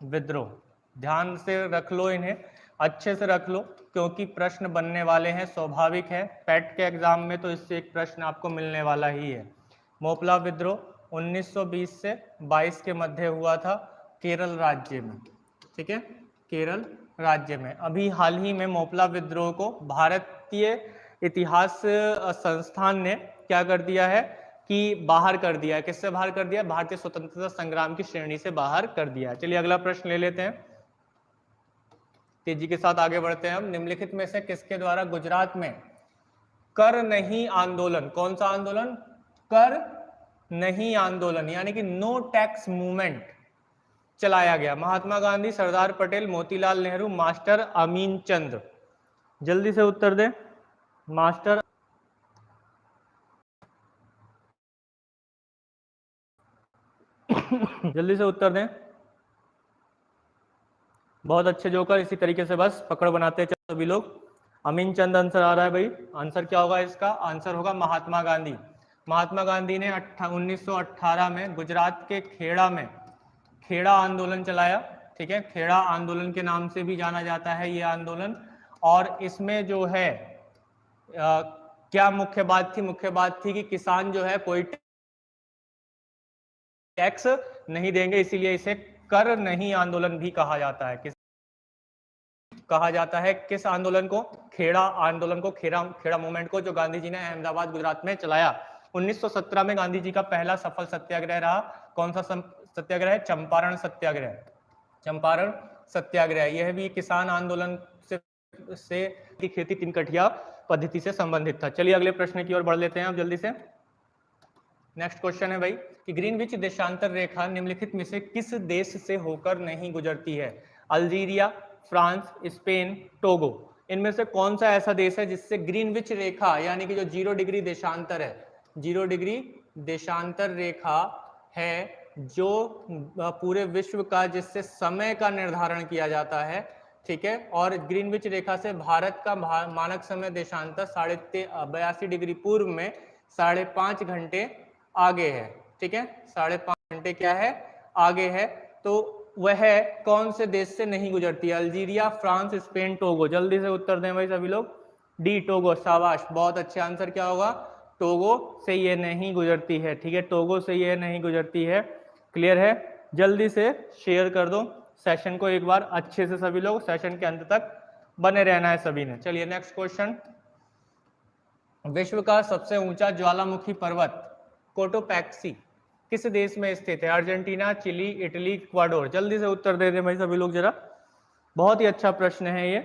विद्रोह, ध्यान से रख लो, इन्हें अच्छे से रख लो, क्योंकि प्रश्न बनने वाले हैं, स्वाभाविक है। पैट के एग्जाम में तो इससे एक प्रश्न आपको मिलने वाला ही है। मोपला विद्रोह 1920 से 22 के मध्य हुआ था केरल राज्य में। ठीक है? केरल राज्य में। अभी हाल ही में मोपला विद्रोह को भारतीय इतिहास संस्थान ने क्या कर दिया है कि बाहर कर दिया है। किससे बाहर कर दिया? भारतीय स्वतंत्रता संग्राम की श्रेणी से बाहर कर दिया है। चलिए अगला प्रश्न ले लेते हैं, तेजी के साथ आगे बढ़ते हैं हम। निम्नलिखित में से किसके द्वारा गुजरात में कर नहीं आंदोलन, कौन सा आंदोलन? कर नहीं आंदोलन, यानी कि नो टैक्स मूवमेंट चलाया गया? महात्मा गांधी, सरदार पटेल, मोतीलाल नेहरू, मास्टर अमीन चंद। जल्दी से उत्तर दें। मास्टर, जल्दी से उत्तर दें। बहुत अच्छे जोकर, इसी तरीके से बस पकड़ बनाते चलो सभी लोग। अमीन चंद आंसर आ रहा है भाई। आंसर क्या होगा इसका? आंसर होगा महात्मा गांधी। महात्मा गांधी ने 1918 में गुजरात के खेड़ा में खेड़ा आंदोलन चलाया। ठीक है? खेड़ा आंदोलन के नाम से भी जाना जाता है ये आंदोलन। और इसमें जो है क्या मुख्य बात थी? मुख्य बात थी कि किसान जो है कोई टैक्स नहीं देंगे, इसीलिए इसे कर नहीं आंदोलन भी कहा जाता है। किस कहा जाता है किस आंदोलन को? खेड़ा आंदोलन को, खेड़ा मूवमेंट को, जो गांधी जी ने अहमदाबाद गुजरात में चलाया। 1917 में गांधी जी का पहला सफल सत्याग्रह रहा। कौन सा सत्याग्रह? चंपारण सत्याग्रह। चंपारण सत्याग्रह यह भी किसान आंदोलन से की खेती तिनकठिया पद्धति से संबंधित था। चलिए अगले प्रश्न की ओर बढ़ लेते हैं आप जल्दी से। नेक्स्ट क्वेश्चन है भाई कि ग्रीनविच देशांतर रेखा निम्नलिखित में से किस देश से होकर नहीं गुजरती है? Algeria, France, Spain, Togo. इनमें से कौन सा ऐसा देश है जिससे ग्रीनविच रेखा यानी कि जो 0 डिग्री देशांतर है, 0 डिग्री देशांतर रेखा है जो पूरे विश्व का, जिससे समय का निर्धारण किया जाता है, ठीक है। और ग्रीनविच रेखा से भारत का मानक समय देशांतर 82 डिग्री पूर्व में 5.5 घंटे आगे है, ठीक है। 5.5 घंटे क्या है? आगे है। तो वह कौन से देश से नहीं गुजरती है? Algeria, France, Spain, Togo. जल्दी से उत्तर दें भाई सभी लोग। D, Togo. शाबाश, बहुत अच्छे। आंसर क्या होगा? टोगो से ये नहीं गुजरती है, ठीक है। टोगो से ये नहीं गुजरती है। क्लियर है? जल्दी से शेयर कर दो सेशन को एक बार अच्छे से, सभी लोग सेशन के अंत तक बने रहना है सभी ने। चलिए नेक्स्ट क्वेश्चन। विश्व का सबसे ऊंचा ज्वालामुखी पर्वत कोटोपैक्सी किस देश में स्थित है? Argentina, Chile, Italy, Ecuador. जल्दी से उत्तर दे दें भाई सभी लोग जरा। बहुत ही अच्छा प्रश्न है ये।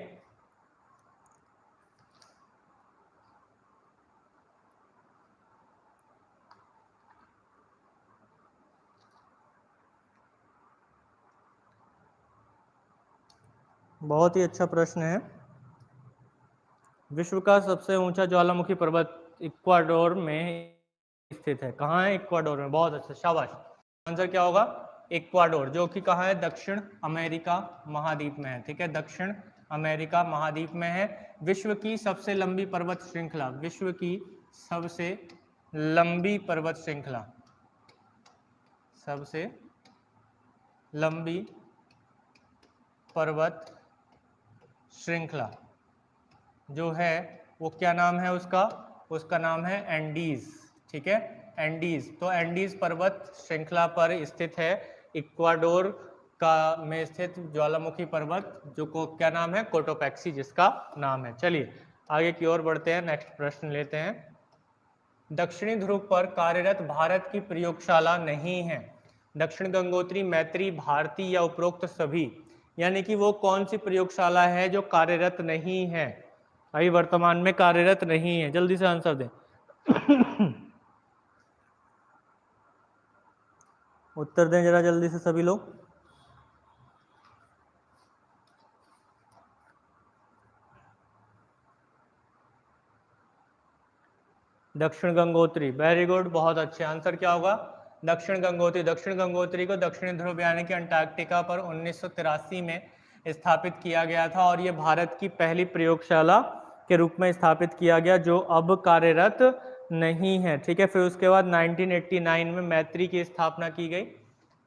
बहुत ही अच्छा प्रश्न है। विश्व का सबसे ऊंचा ज्वालामुखी पर्वत इक्वाडोर में स्थित है। कहाँ है? इक्वाडोर में। बहुत अच्छा, शाबाश। आंसर क्या होगा? इक्वाडोर, जो कि कहाँ है? दक्षिण अमेरिका महाद्वीप में है, ठीक है। दक्षिण अमेरिका महाद्वीप में है। विश्व की सबसे लंबी पर्वत श्रृंखला, विश्व की सबसे लंबी पर्वत श्रृंखला, सबसे लंबी पर्वत श्रृंखला जो है वो क्या नाम है उसका? उसका नाम है एंडीज, ठीक है। एंडीज। तो एंडीज पर्वत श्रृंखला पर स्थित है इक्वाडोर का में स्थित ज्वालामुखी पर्वत, जो को क्या नाम है? कोटोपैक्सी जिसका नाम है। चलिए आगे की ओर बढ़ते हैं, नेक्स्ट प्रश्न लेते हैं। दक्षिणी ध्रुव पर कार्यरत भारत की प्रयोगशाला नहीं है। दक्षिण गंगोत्री, मैत्री, भारती या उपरोक्त सभी। यानी कि वो कौन सी प्रयोगशाला है जो कार्यरत नहीं है, अभी वर्तमान में कार्यरत नहीं है? जल्दी से आंसर दें। उत्तर दें जरा जल्दी से सभी लोग। दक्षिण गंगोत्री, वेरी गुड, बहुत अच्छे। आंसर क्या होगा? दक्षिण गंगोत्री। दक्षिण गंगोत्री को दक्षिणी ध्रुव यानी कि अंटार्कटिका पर 1983 में स्थापित किया गया था, और ये भारत की पहली प्रयोगशाला के रूप में स्थापित किया गया, जो अब कार्यरत नहीं है, ठीक है। फिर उसके बाद 1989 में मैत्री की स्थापना की गई।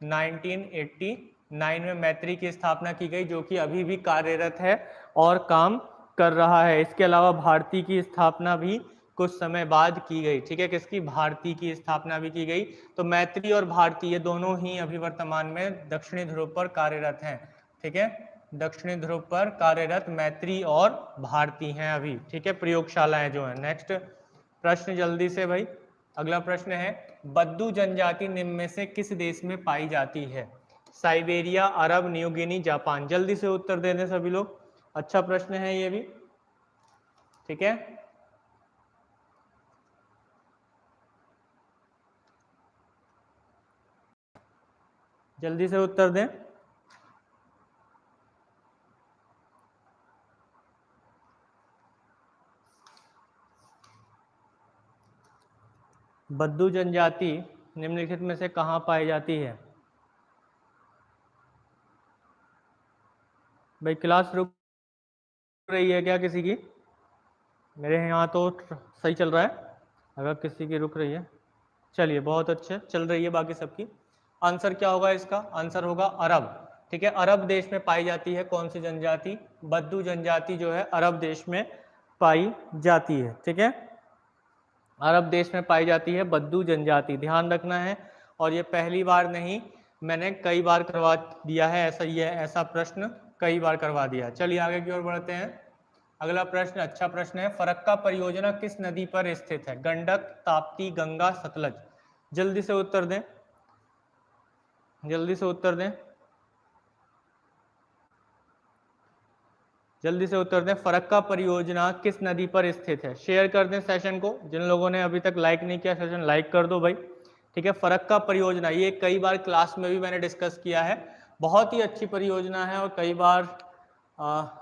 1989 में मैत्री की स्थापना की गई, जो कि अभी भी कार्यरत है और काम कर रहा है। इसके अलावा भारती की स्थापना भी कुछ समय बाद की गई, ठीक है। किसकी? भारती की स्थापना भी की गई। तो मैत्री और भारती ये दोनों ही अभी वर्तमान में दक्षिणी ध्रुव पर कार्यरत हैं, ठीक है। दक्षिणी ध्रुव पर कार्यरत मैत्री और भारती हैं अभी, ठीक है, प्रयोगशालाएं जो है। नेक्स्ट प्रश्न जल्दी से भाई। अगला प्रश्न है, बद्दू जनजाति निम्न में से किस देश में पाई जाती है? साइबेरिया, अरब, न्यू गिनी, जापान। जल्दी से उत्तर दे दें सभी लोग। अच्छा प्रश्न है ये भी, ठीक है। जल्दी से उत्तर दें। बद्दू जनजाति निम्नलिखित में से कहाँ पाई जाती है? भाई क्लास रुक रही है क्या किसी की? मेरे यहाँ तो सही चल रहा है, अगर किसी की रुक रही है। चलिए बहुत अच्छे, चल रही है बाकी सबकी। आंसर क्या होगा इसका? आंसर होगा अरब, ठीक है। अरब देश में पाई जाती है कौन सी जनजाति? बद्दू जनजाति जो है अरब देश में पाई जाती है, ठीक है। अरब देश में पाई जाती है बद्दू जनजाति, ध्यान रखना है। और ये पहली बार नहीं, मैंने कई बार करवा दिया है ऐसा प्रश्न कई बार करवा दिया। चलिए आगे की ओर बढ़ते हैं। अगला प्रश्न अच्छा प्रश्न है। फरक्का परियोजना किस नदी पर स्थित है? गंडक, ताप्ती, गंगा, सतलज। जल्दी से उत्तर दें, जल्दी से उत्तर दें, जल्दी से उत्तर दें। फरक्का परियोजना किस नदी पर स्थित है? शेयर कर दें सेशन को। जिन लोगों ने अभी तक लाइक नहीं किया सेशन लाइक कर दो भाई, ठीक है। फरक्का परियोजना ये कई बार क्लास में भी मैंने डिस्कस किया है, बहुत ही अच्छी परियोजना है और कई बार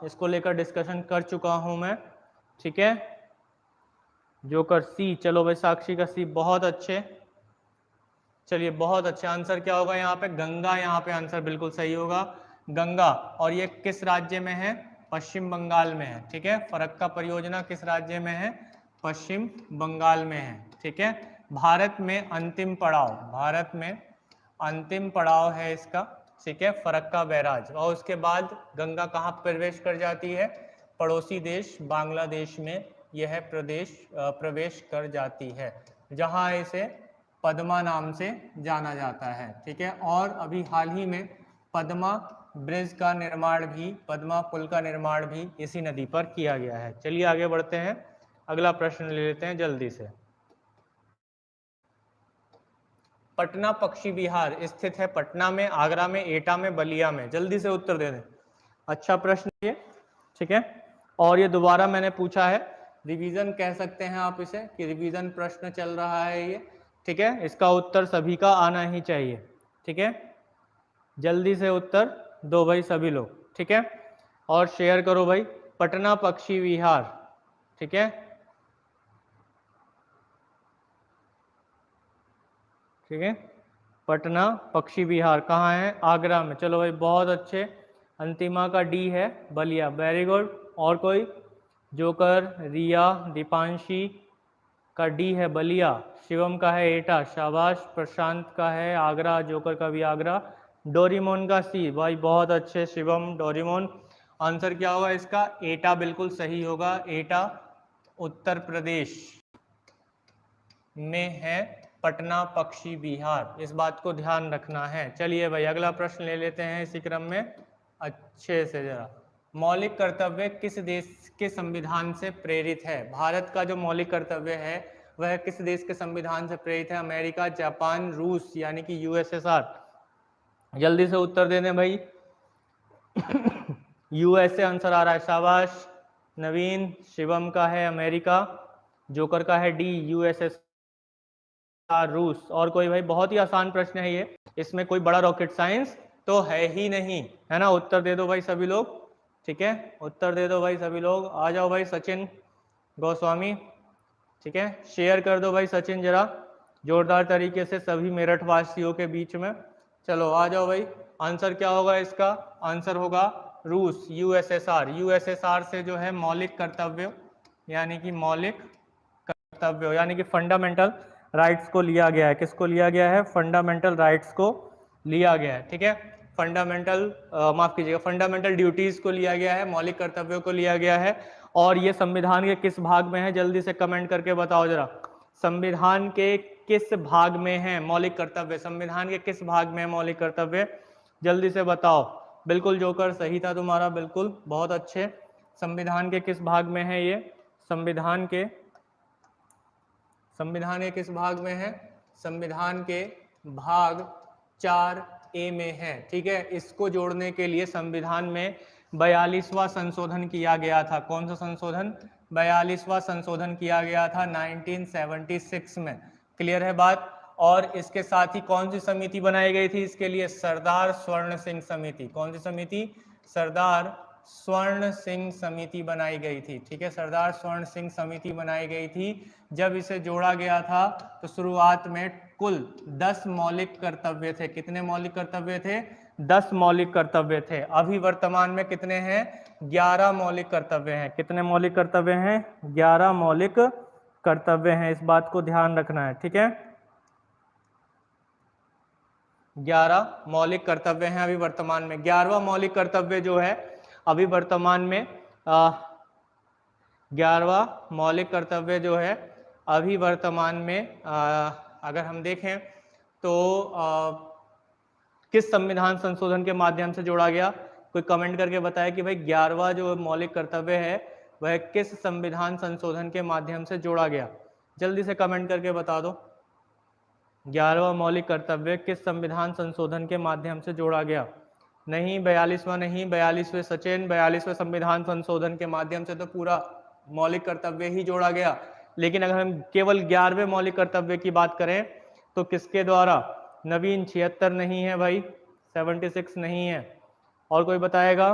इसको लेकर डिस्कशन कर चुका हूं मैं, ठीक है। जोकर सी, चलो भाई साक्षी का सी, बहुत अच्छे, चलिए बहुत अच्छे। आंसर क्या होगा यहाँ पे? गंगा, यहाँ पे आंसर बिल्कुल सही होगा, गंगा। और ये किस राज्य में है? पश्चिम बंगाल में है, ठीक है। फरक्का परियोजना किस राज्य में है? पश्चिम बंगाल में है, ठीक है। भारत में अंतिम पड़ाव, भारत में अंतिम पड़ाव है इसका, ठीक है, फरक्का बैराज। और उसके बाद गंगा कहाँ प्रवेश कर जाती है? पड़ोसी देश बांग्लादेश में यह प्रवेश कर जाती है, जहां इसे पद्मा नाम से जाना जाता है, ठीक है। और अभी हाल ही में पद्मा ब्रिज का निर्माण भी, पद्मा पुल का निर्माण भी इसी नदी पर किया गया है। चलिए आगे बढ़ते हैं, अगला प्रश्न ले लेते हैं जल्दी से। पटना पक्षी विहार स्थित है पटना में, आगरा में, एटा में, बलिया में। जल्दी से उत्तर दे दें। अच्छा प्रश्न ये, ठीक है। और ये दोबारा मैंने पूछा है, रिवीजन कह सकते हैं आप इसे, कि रिवीजन प्रश्न चल रहा है ये, ठीक है। इसका उत्तर सभी का आना ही चाहिए, ठीक है। जल्दी से उत्तर दो भाई सभी लोग, ठीक है। और शेयर करो भाई। पटना पक्षी विहार, ठीक है, ठीक है। पटना पक्षी विहार कहाँ है? आगरा में। चलो भाई बहुत अच्छे। अंतिमा का डी है बलिया, वेरी गुड। और कोई? जोकर, रिया, दीपांशी का डी है बलिया, शिवम का है एटा, शाबाश। प्रशांत का है आगरा, जोकर का भी आगरा। डोरीमोन का सी, भाई बहुत अच्छे शिवम, डोरीमोन। आंसर क्या होगा इसका? एटा बिल्कुल सही होगा, एटा उत्तर प्रदेश में है पटना पक्षी विहार, इस बात को ध्यान रखना है। चलिए भाई अगला प्रश्न ले लेते हैं इसी क्रम में अच्छे से जरा। मौलिक कर्तव्य किस देश के संविधान से प्रेरित है? भारत का जो मौलिक कर्तव्य है वह किस देश के संविधान से प्रेरित है? अमेरिका, जापान, रूस, यानी कि यूएसएसआर। जल्दी से उत्तर दे दें भाई। यूएसए आंसर आ रहा है, शाबाश नवीन। शिवम का है अमेरिका, जोकर का है डी यूएसएसआर, रूस। और कोई भाई? बहुत ही आसान प्रश्न है ये, इसमें कोई बड़ा रॉकेट साइंस तो है ही नहीं, है ना। उत्तर दे दो भाई सभी लोग, ठीक है। उत्तर दे दो भाई सभी लोग। आ जाओ भाई सचिन गोस्वामी, ठीक है। शेयर कर दो भाई सचिन जरा जोरदार तरीके से सभी मेरठ वासियों के बीच में। चलो आ जाओ भाई। आंसर क्या होगा इसका? आंसर होगा रूस, यूएसएसआर। यूएसएसआर से जो है मौलिक कर्तव्य यानी कि मौलिक कर्तव्य यानी कि फंडामेंटल राइट्स को लिया गया है। किसको लिया गया है? फंडामेंटल राइट्स को लिया गया है, ठीक है। फंडामेंटल माफ कीजिएगा, फंडामेंटल ड्यूटीज को लिया गया है, मौलिक कर्तव्यों को लिया गया है। और ये संविधान के किस भाग में है? जल्दी से कमेंट करके बताओ जरा। संविधान के किस भाग में है मौलिक कर्तव्य? संविधान के किस भाग में है मौलिक कर्तव्य? जल्दी से बताओ। बिल्कुल जोकर सही था तुम्हारा, बिल्कुल बहुत अच्छे। संविधान के किस भाग में है ये? संविधान के किस भाग में है? संविधान के भाग 4A में है, ठीक है। इसको जोड़ने के लिए संविधान में 42वां संशोधन किया गया था। कौन सा संशोधन? 42वां संशोधन किया गया था 1976 में। क्लियर है बात? और इसके साथ ही कौन सी समिति बनाई गई थी इसके लिए? सरदार स्वर्ण सिंह समिति। कौन सी समिति? सरदार स्वर्ण सिंह समिति बनाई गई थी, ठीक है। सरदार स्वर्ण सिंह समिति बनाई गई थी। जब इसे जोड़ा गया था तो शुरुआत में कुल 10 मौलिक कर्तव्य थे। कितने मौलिक कर्तव्य थे? 10 मौलिक कर्तव्य थे। अभी वर्तमान में कितने हैं? 11 मौलिक कर्तव्य हैं। कितने मौलिक कर्तव्य हैं? 11 मौलिक कर्तव्य हैं, इस बात को ध्यान रखना है, ठीक है। 11 मौलिक कर्तव्य हैं अभी वर्तमान में। 11वां मौलिक कर्तव्य जो है अभी वर्तमान में 11वां मौलिक कर्तव्य जो है अभी वर्तमान में अगर हम देखें तो किस संविधान संशोधन के माध्यम से जोड़ा गया? कोई कमेंट करके बताए कि भाई 11वां जो मौलिक कर्तव्य है वह किस संविधान संशोधन के माध्यम से जोड़ा गया? जल्दी से कमेंट करके बता दो। 11वां मौलिक कर्तव्य किस संविधान संशोधन के माध्यम से जोड़ा गया? नहीं, 42वां नहीं, 42वें सचिन, 42वें संविधान संशोधन के माध्यम से तो पूरा मौलिक कर्तव्य ही जोड़ा गया। लेकिन अगर हम केवल 11वें मौलिक कर्तव्य की बात करें तो किसके द्वारा? नवीन 76 नहीं है भाई, 76 नहीं है। और कोई बताएगा?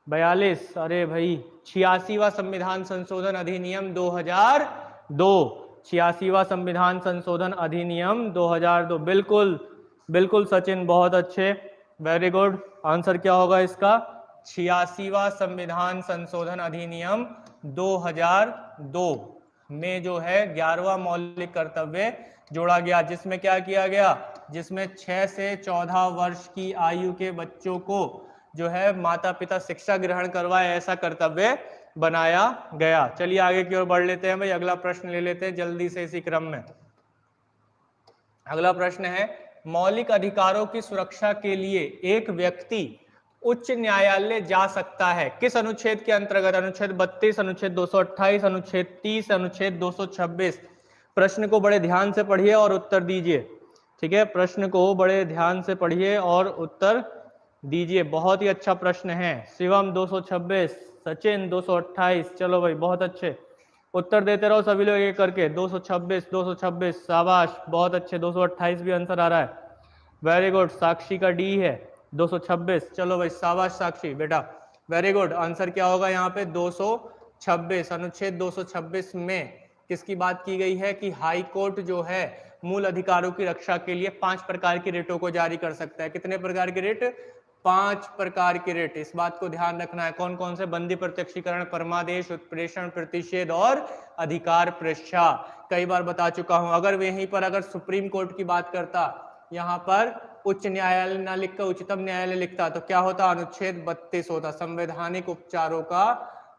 42, अरे भाई 86वां संविधान संशोधन अधिनियम 2002, 86वां संविधान संशोधन अधिनियम 2002। बिल्कुल बिल्कुल सचिन, बहुत अच्छे, वेरी गुड। आंसर क्या होगा इसका? 86वां संविधान संशोधन अधिनियम 2002 में जो है 11वां मौलिक कर्तव्य जोड़ा गया, जिसमें क्या किया गया? जिसमें 6 से 14 वर्ष की आयु के बच्चों को जो है माता पिता शिक्षा ग्रहण करवाए, ऐसा कर्तव्य बनाया गया। चलिए आगे की ओर बढ़ लेते हैं भाई, अगला प्रश्न ले लेते हैं जल्दी से इसी क्रम में। अगला प्रश्न है, मौलिक अधिकारों की सुरक्षा के लिए एक व्यक्ति उच्च न्यायालय जा सकता है किस अनुच्छेद के अंतर्गत? अनुच्छेद 32, अनुच्छेद 228, अनुच्छेद 30, अनुच्छेद 226। प्रश्न को बड़े ध्यान से पढ़िए और उत्तर दीजिए, ठीक है? प्रश्न को बड़े ध्यान से पढ़िए और उत्तर दीजिए। बहुत ही अच्छा प्रश्न है। शिवम 226, सचिन 228, चलो भाई बहुत अच्छे, उत्तर देते रहो सभी लोग एक करके। 226, 226, शाबाश, बहुत अच्छे। 228 भी आंसर आ रहा है, वेरी गुड। साक्षी का डी है 226, चलो भाई शाबाश साक्षी बेटा, वेरी गुड। आंसर क्या होगा यहाँ पे? 226। अनुच्छेद 226 में किसकी बात की गई है कि हाई कोर्ट जो है मूल अधिकारों की रक्षा के लिए 5 प्रकार की रिटों को जारी कर सकता है। कितने प्रकार की रिट? 5 प्रकार की रिट। इस बात को ध्यान रखना है। कौन कौन से? बंदी प्रत्यक्षीकरण, परमादेश, उत्प्रेषण, प्रतिषेध और अधिकार परीक्षा। कई बार बता चुका हूं। अगर यहीं पर अगर सुप्रीम कोर्ट की बात करता, यहाँ पर उच्च न्यायालय ना लिखकर उच्चतम न्यायालय लिखता तो क्या होता? अनुच्छेद 32 होता, संवैधानिक उपचारों का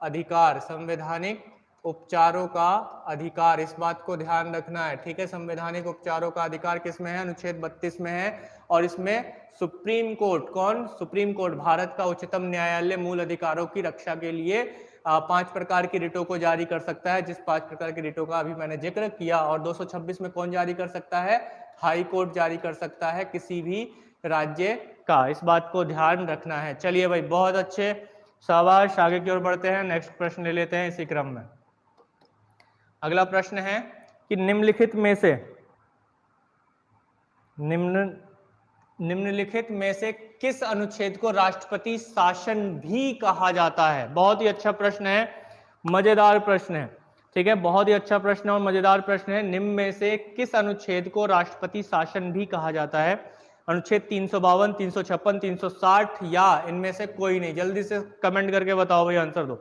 अधिकार। संवैधानिक उपचारों का अधिकार, इस बात को ध्यान रखना है, ठीक है? संवैधानिक उपचारों का अधिकार किस में है? अनुच्छेद 32 में है। और इसमें सुप्रीम कोर्ट, कौन? सुप्रीम कोर्ट, भारत का उच्चतम न्यायालय मूल अधिकारों की रक्षा के लिए 5 प्रकार की रिटों को जारी कर सकता है, जिस 5 प्रकार की रिटों का अभी मैंने जिक्र किया। और 226 में कौन जारी कर सकता है? हाई कोर्ट जारी कर सकता है किसी भी राज्य का। इस बात को ध्यान रखना है। चलिए भाई बहुत अच्छे, शाबाश। आगे की ओर बढ़ते हैं, नेक्स्ट प्रश्न ले लेते हैं इसी क्रम में। अगला प्रश्न है कि निम्नलिखित में से किस अनुच्छेद को राष्ट्रपति शासन भी कहा जाता है? बहुत ही अच्छा प्रश्न है, मजेदार प्रश्न है, ठीक है? बहुत ही अच्छा प्रश्न और मजेदार प्रश्न है। निम्न में से किस अनुच्छेद को राष्ट्रपति शासन भी कहा जाता है? अनुच्छेद 352, 356, 360 या इनमें से कोई नहीं? जल्दी से कमेंट करके बताओ भाई, आंसर दो।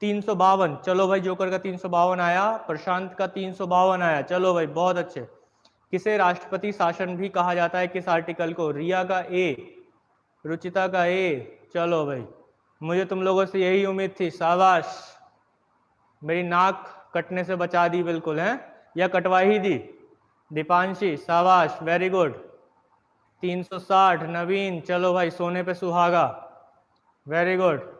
352, चलो भाई जोकर का 352 आया, प्रशांत का 352 आया, चलो भाई बहुत अच्छे। किसे राष्ट्रपति शासन भी कहा जाता है? किस आर्टिकल को? रिया का ए, रुचिता का ए, चलो भाई मुझे तुम लोगों से यही उम्मीद थी, शाबाश। मेरी नाक कटने से बचा दी बिल्कुल, है या कटवा ही दी? दीपांशी, शाबाश, वेरी गुड। 360 नवीन, चलो भाई सोने पे सुहागा, वेरी गुड।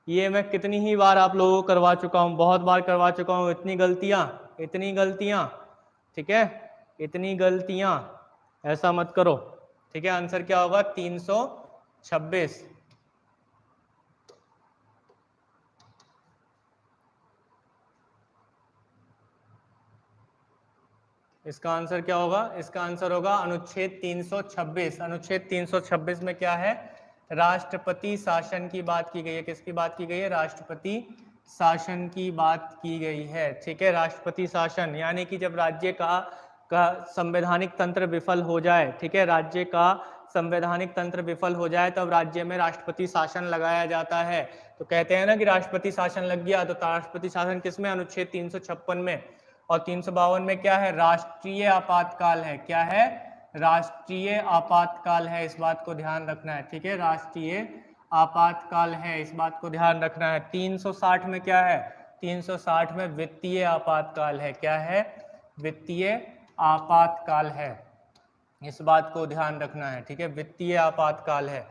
ये मैं कितनी ही बार आप लोगों को करवा चुका हूं, बहुत बार करवा चुका हूं। इतनी गलतियां, ठीक है? इतनी गलतियां ऐसा मत करो, ठीक है? आंसर क्या होगा? 326। इसका आंसर क्या होगा? इसका आंसर होगा अनुच्छेद 326। अनुच्छेद 326 में क्या है? राष्ट्रपति शासन की बात की गई है। किसकी बात की गई है? राष्ट्रपति शासन की बात की गई है, ठीक है? राष्ट्रपति शासन यानी कि जब राज्य का संवैधानिक तंत्र विफल हो जाए, ठीक है? राज्य का संवैधानिक तंत्र विफल हो जाए तब राज्य में राष्ट्रपति शासन लगाया जाता है। तो कहते हैं ना कि राष्ट्रपति शासन लग गया, तो राष्ट्रपति शासन किसमें? अनुच्छेद 356 में। और 352 में क्या है? राष्ट्रीय आपातकाल है। क्या है? राष्ट्रीय आपातकाल है, इस बात को ध्यान रखना है, ठीक है? राष्ट्रीय आपातकाल है, इस बात को ध्यान रखना है। 360 में क्या है? 360 में वित्तीय आपातकाल है। क्या है? वित्तीय आपातकाल है, इस बात को ध्यान रखना है, ठीक है, वित्तीय आपातकाल है।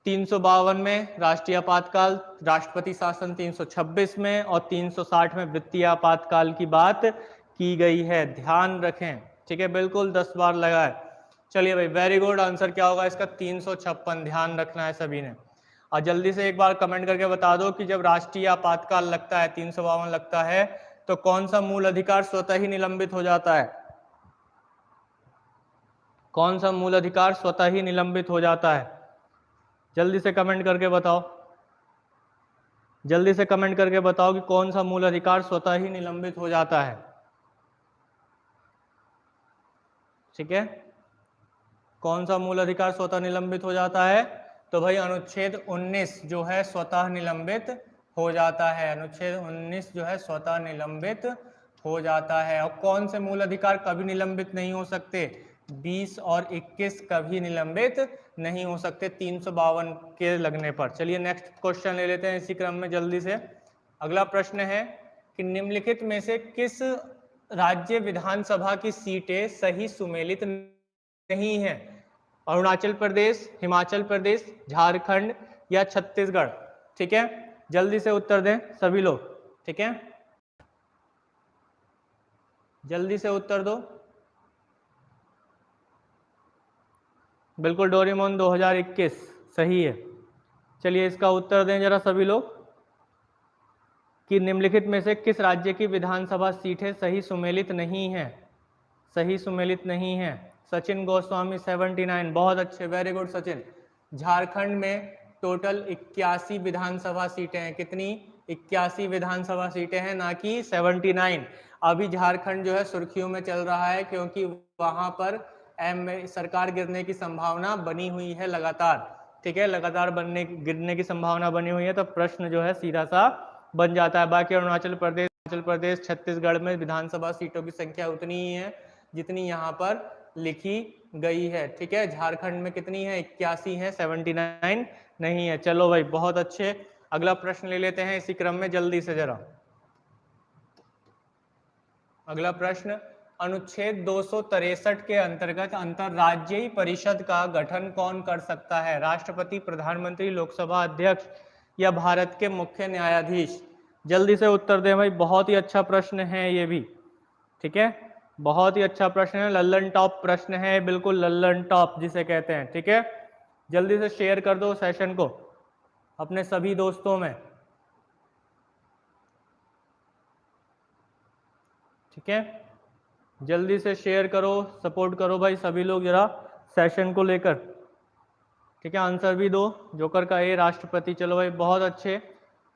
352 में राष्ट्रीय आपातकाल, राष्ट्रपति शासन 326 में और 360 में वित्तीय आपातकाल की बात की गई है, ध्यान रखें, ठीक है, बिल्कुल 10 बार लगाए। चलिए भाई, वेरी गुड, आंसर क्या होगा इसका 356, ध्यान रखना है सभी ने। और जल्दी से एक बार कमेंट करके बता दो कि जब राष्ट्रीय आपातकाल लगता है, 352 लगता है, तो कौन सा मूल अधिकार स्वतः ही निलंबित हो जाता है? कौन सा मूल अधिकार स्वतः ही निलंबित हो जाता है? जल्दी से कमेंट करके बताओ, जल्दी से कमेंट करके बताओ कि कौन सा मूल अधिकार स्वतः ही निलंबित हो जाता है। ठीक है, कौन सा मूल अधिकार स्वतः निलंबित हो जाता है? तो भाई अनुच्छेद 19 जो है स्वतः निलंबित हो जाता है, अनुच्छेद 19 जो है स्वतः निलंबित हो जाता है। और कौन से मूल अधिकार कभी निलंबित नहीं हो सकते? 20 और 21 कभी निलंबित नहीं हो सकते 352 के लगने पर। चलिए नेक्स्ट क्वेश्चन ले लेते हैं इसी क्रम में जल्दी से। अगला प्रश्न है कि निम्नलिखित में से किस राज्य विधानसभा की सीटें सही सुमेलित नहीं है? अरुणाचल प्रदेश, हिमाचल प्रदेश, झारखंड या छत्तीसगढ़? ठीक है, जल्दी से उत्तर दें सभी लोग, ठीक है, जल्दी से उत्तर दो। बिल्कुल डोरेमोन 2021 सही है। चलिए इसका उत्तर दें जरा सभी लोग कि निम्नलिखित में से किस राज्य की विधानसभा सीटें सही सुमेलित नहीं है? सही सुमेलित नहीं है। सचिन गोस्वामी 79, बहुत अच्छे, वेरी गुड सचिन। झारखंड में टोटल 81 विधानसभा सीटें हैं। कितनी? 81 विधानसभा सीटें हैं, ना कि 79। अभी झारखंड जो है सुर्खियों में चल रहा है क्योंकि वहां पर सरकार गिरने की संभावना बनी हुई है लगातार, ठीक है, लगातार गिरने की संभावना बनी हुई है। तो प्रश्न जो है सीधा सा बन जाता है। बाकी अरुणाचल प्रदेश, हिमाचल प्रदेश, छत्तीसगढ़ में विधानसभा सीटों की संख्या उतनी ही है जितनी यहाँ पर लिखी गई है, ठीक है। झारखंड में कितनी है? 81 है, 79 नहीं है। चलो भाई बहुत अच्छे, अगला प्रश्न ले लेते हैं इसी क्रम में जल्दी से जरा। अगला प्रश्न, अनुच्छेद 263 के अंतर्गत अंतरराज्यीय परिषद का गठन कौन कर सकता है? राष्ट्रपति, प्रधानमंत्री, लोकसभा अध्यक्ष या भारत के मुख्य न्यायाधीश? जल्दी से उत्तर दें भाई, बहुत ही अच्छा प्रश्न है ये भी, ठीक है, बहुत ही अच्छा प्रश्न है, लल्लन टॉप प्रश्न है, बिल्कुल लल्लन टॉप जिसे कहते हैं, ठीक है। जल्दी से शेयर कर दो सेशन को अपने सभी दोस्तों में, ठीक है, जल्दी से शेयर करो, सपोर्ट करो भाई सभी लोग जरा सेशन को लेकर, ठीक है। आंसर भी दो। जोकर का ए राष्ट्रपति, चलो भाई बहुत अच्छे।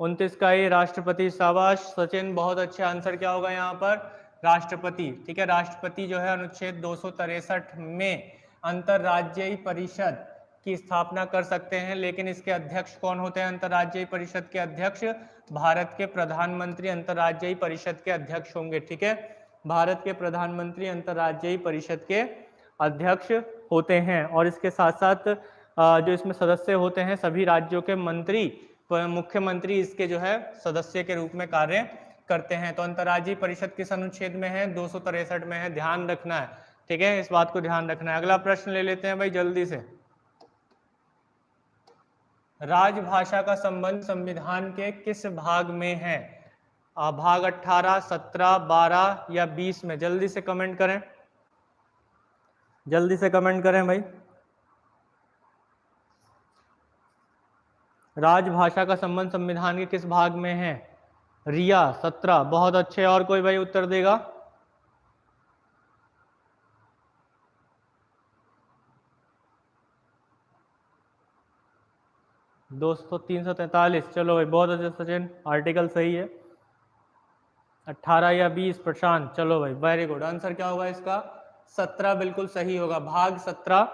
29 का ए राष्ट्रपति, शाबाश सचिन, बहुत अच्छे। आंसर क्या होगा यहाँ पर? राष्ट्रपति, ठीक है। राष्ट्रपति जो है अनुच्छेद 263 में अंतरराज्यीय परिषद की स्थापना कर सकते हैं, लेकिन इसके अध्यक्ष कौन होते हैं? अंतरराज्यीय परिषद के अध्यक्ष भारत के प्रधानमंत्री अंतरराज्यीय परिषद के अध्यक्ष होंगे, ठीक है। भारत के प्रधानमंत्री अंतरराज्यीय परिषद के अध्यक्ष होते हैं। और इसके साथ साथ जो इसमें सदस्य होते हैं सभी राज्यों के मंत्री, मुख्यमंत्री इसके जो है सदस्य के रूप में कार्य करते हैं। तो अंतरराज्यीय परिषद किस अनुच्छेद में है? 263 में है, ध्यान रखना है, ठीक है, इस बात को ध्यान रखना है। अगला प्रश्न ले लेते हैं भाई जल्दी से। राजभाषा का संबंध संविधान के किस भाग में है? भाग 18, 17, 12 या 20 में? जल्दी से कमेंट करें, जल्दी से कमेंट करें भाई। राजभाषा का संबंध संविधान के किस भाग में है? रिया 17, बहुत अच्छे। और कोई भाई उत्तर देगा? दोस्तों 343, चलो भाई बहुत अच्छे सचिन, आर्टिकल सही है। 18 या 20 प्रशांत, चलो भाई वेरी गुड। आंसर क्या होगा इसका? 17 बिल्कुल सही होगा। भाग 17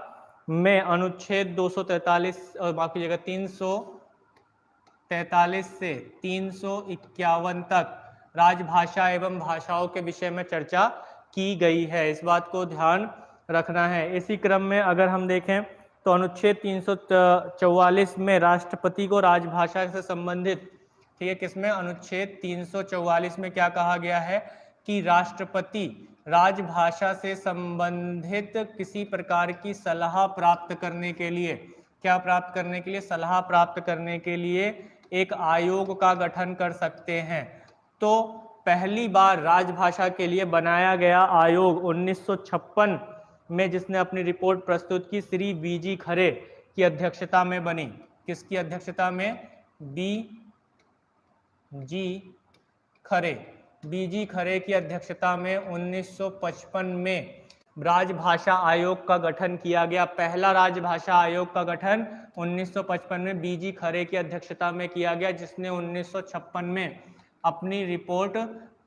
में अनुच्छेद 243 माफ कीजिएगा 343 से 351 तक राजभाषा एवं भाषाओं के विषय में चर्चा की गई है, इस बात को ध्यान रखना है। इसी क्रम में अगर हम देखें तो अनुच्छेद 344 में राष्ट्रपति को राजभाषा से संबंधित, ठीक है, किसमें? अनुच्छेद 344 में क्या कहा गया है कि राष्ट्रपति राजभाषा से संबंधित किसी प्रकार की सलाह प्राप्त करने के लिए, क्या प्राप्त करने के लिए, सलाह प्राप्त करने के लिए एक आयोग का गठन कर सकते हैं। तो पहली बार राजभाषा के लिए बनाया गया आयोग 1956 में जिसने अपनी रिपोर्ट प्रस्तुत की, श्री बीजी खरे की अध्यक्षता में बनी। किसकी अध्यक्षता में? बीजी खरे की अध्यक्षता में 1955 में राजभाषा आयोग का गठन किया गया। पहला राजभाषा आयोग का गठन 1955 में बीजी खरे की अध्यक्षता में किया गया, जिसने 1956 में अपनी रिपोर्ट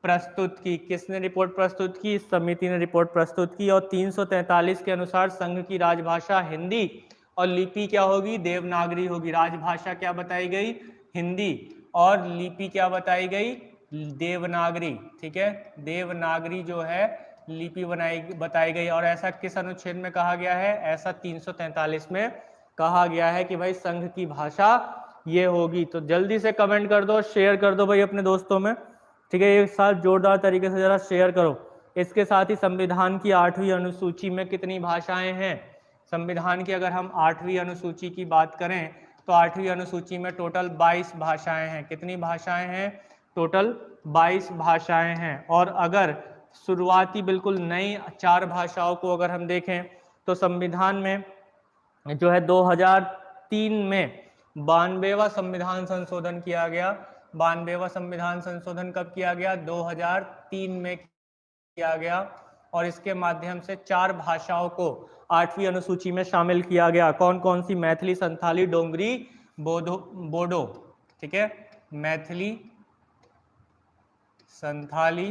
प्रस्तुत की। किसने रिपोर्ट प्रस्तुत की? इस समिति ने रिपोर्ट प्रस्तुत की। और 343 के अनुसार संघ की राजभाषा हिंदी और लिपि क्या होगी? देवनागरी होगी। राजभाषा क्या बताई गई? हिंदी, और लिपि क्या बताई गई? देवनागरी। ठीक है, देवनागरी जो है लिपि बताई गई। और ऐसा किस अनुच्छेद में कहा गया है? ऐसा 343 में कहा गया है कि भाई संघ की भाषा ये होगी। तो जल्दी से कमेंट कर दो, शेयर कर दो भाई अपने दोस्तों में। ठीक है, एक साथ जोरदार तरीके से जरा शेयर करो। इसके साथ ही संविधान की 8वीं अनुसूची में कितनी भाषाएं हैं? संविधान की अगर हम 8वीं अनुसूची की बात करें तो 8वीं अनुसूची में टोटल 22 भाषाएं हैं। कितनी भाषाएं हैं? टोटल 22 भाषाएं हैं। और अगर शुरुआती बिल्कुल नई 4 भाषाओं को अगर हम देखें तो संविधान में जो है 2003 में 92वां संविधान संशोधन किया गया। 92वां संविधान संशोधन कब किया गया? 2003 में किया गया। और इसके माध्यम से 4 भाषाओं को 8वीं अनुसूची में शामिल किया गया। कौन कौन सी? मैथिली, संथाली, डोगरी, बोडो। ठीक है, मैथिली, संथाली,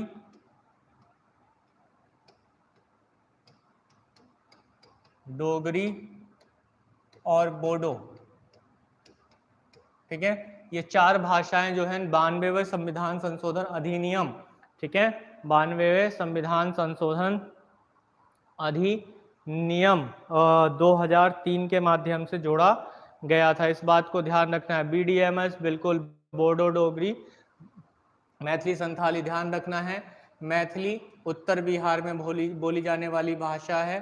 डोगरी और बोडो। ठीक है, ये 4 भाषाएं जो हैं 92वें संविधान संशोधन अधिनियम, ठीक है, 92वें संविधान संशोधन अधिनियम 2003 के माध्यम से जोड़ा गया था। इस बात को ध्यान रखना है। BDMS बिल्कुल, बोडो, डोगरी, मैथिली, संथाली ध्यान रखना है। मैथिली उत्तर बिहार में बोली जाने वाली भाषा है।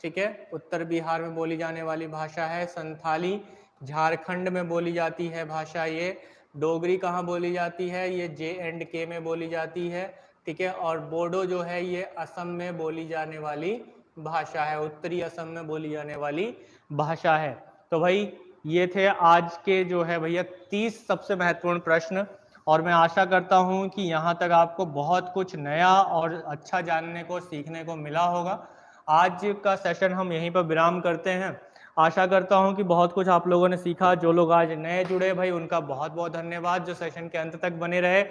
ठीक है, उत्तर बिहार में बोली जाने वाली भाषा है। संथाली झारखंड में बोली जाती है भाषा ये। डोगरी कहाँ बोली जाती है? ये J&K में बोली जाती है। ठीक है, और बोडो जो है ये असम में बोली जाने वाली भाषा है, उत्तरी असम में बोली जाने वाली भाषा है। तो भाई ये थे आज के जो है भैया 30 सबसे महत्वपूर्ण प्रश्न। और मैं आशा करता हूं कि यहाँ तक आपको बहुत कुछ नया और अच्छा जानने को, सीखने को मिला होगा। आज का सेशन हम यहीं पर विराम करते हैं। आशा करता हूं कि बहुत कुछ आप लोगों ने सीखा। जो लोग आज नए जुड़े भाई उनका बहुत बहुत धन्यवाद। जो सेशन के अंत तक बने रहे,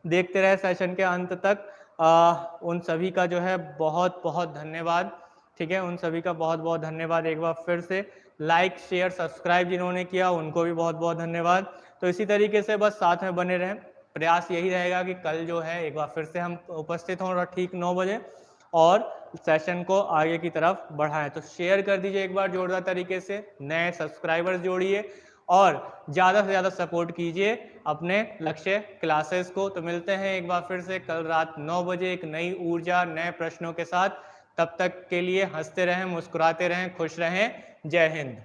देखते रहे सेशन के अंत तक, उन सभी का जो है बहुत बहुत धन्यवाद। ठीक है, उन सभी का बहुत बहुत धन्यवाद। एक बार फिर से लाइक, शेयर, सब्सक्राइब जिन्होंने किया उनको भी बहुत बहुत धन्यवाद। तो इसी तरीके से बस साथ में बने रहें। प्रयास यही रहेगा कि कल जो है एक बार फिर से हम उपस्थित हों ठीक 9 बजे और सेशन को आगे की तरफ बढ़ाएं। तो शेयर कर दीजिए एक बार जोरदार तरीके से, नए सब्सक्राइबर्स जोड़िए और ज़्यादा से ज़्यादा सपोर्ट कीजिए अपने लक्ष्य क्लासेस को। तो मिलते हैं एक बार फिर से कल रात 9 बजे एक नई ऊर्जा, नए प्रश्नों के साथ। तब तक के लिए हंसते रहें, मुस्कुराते रहें, खुश रहें। जय हिंद।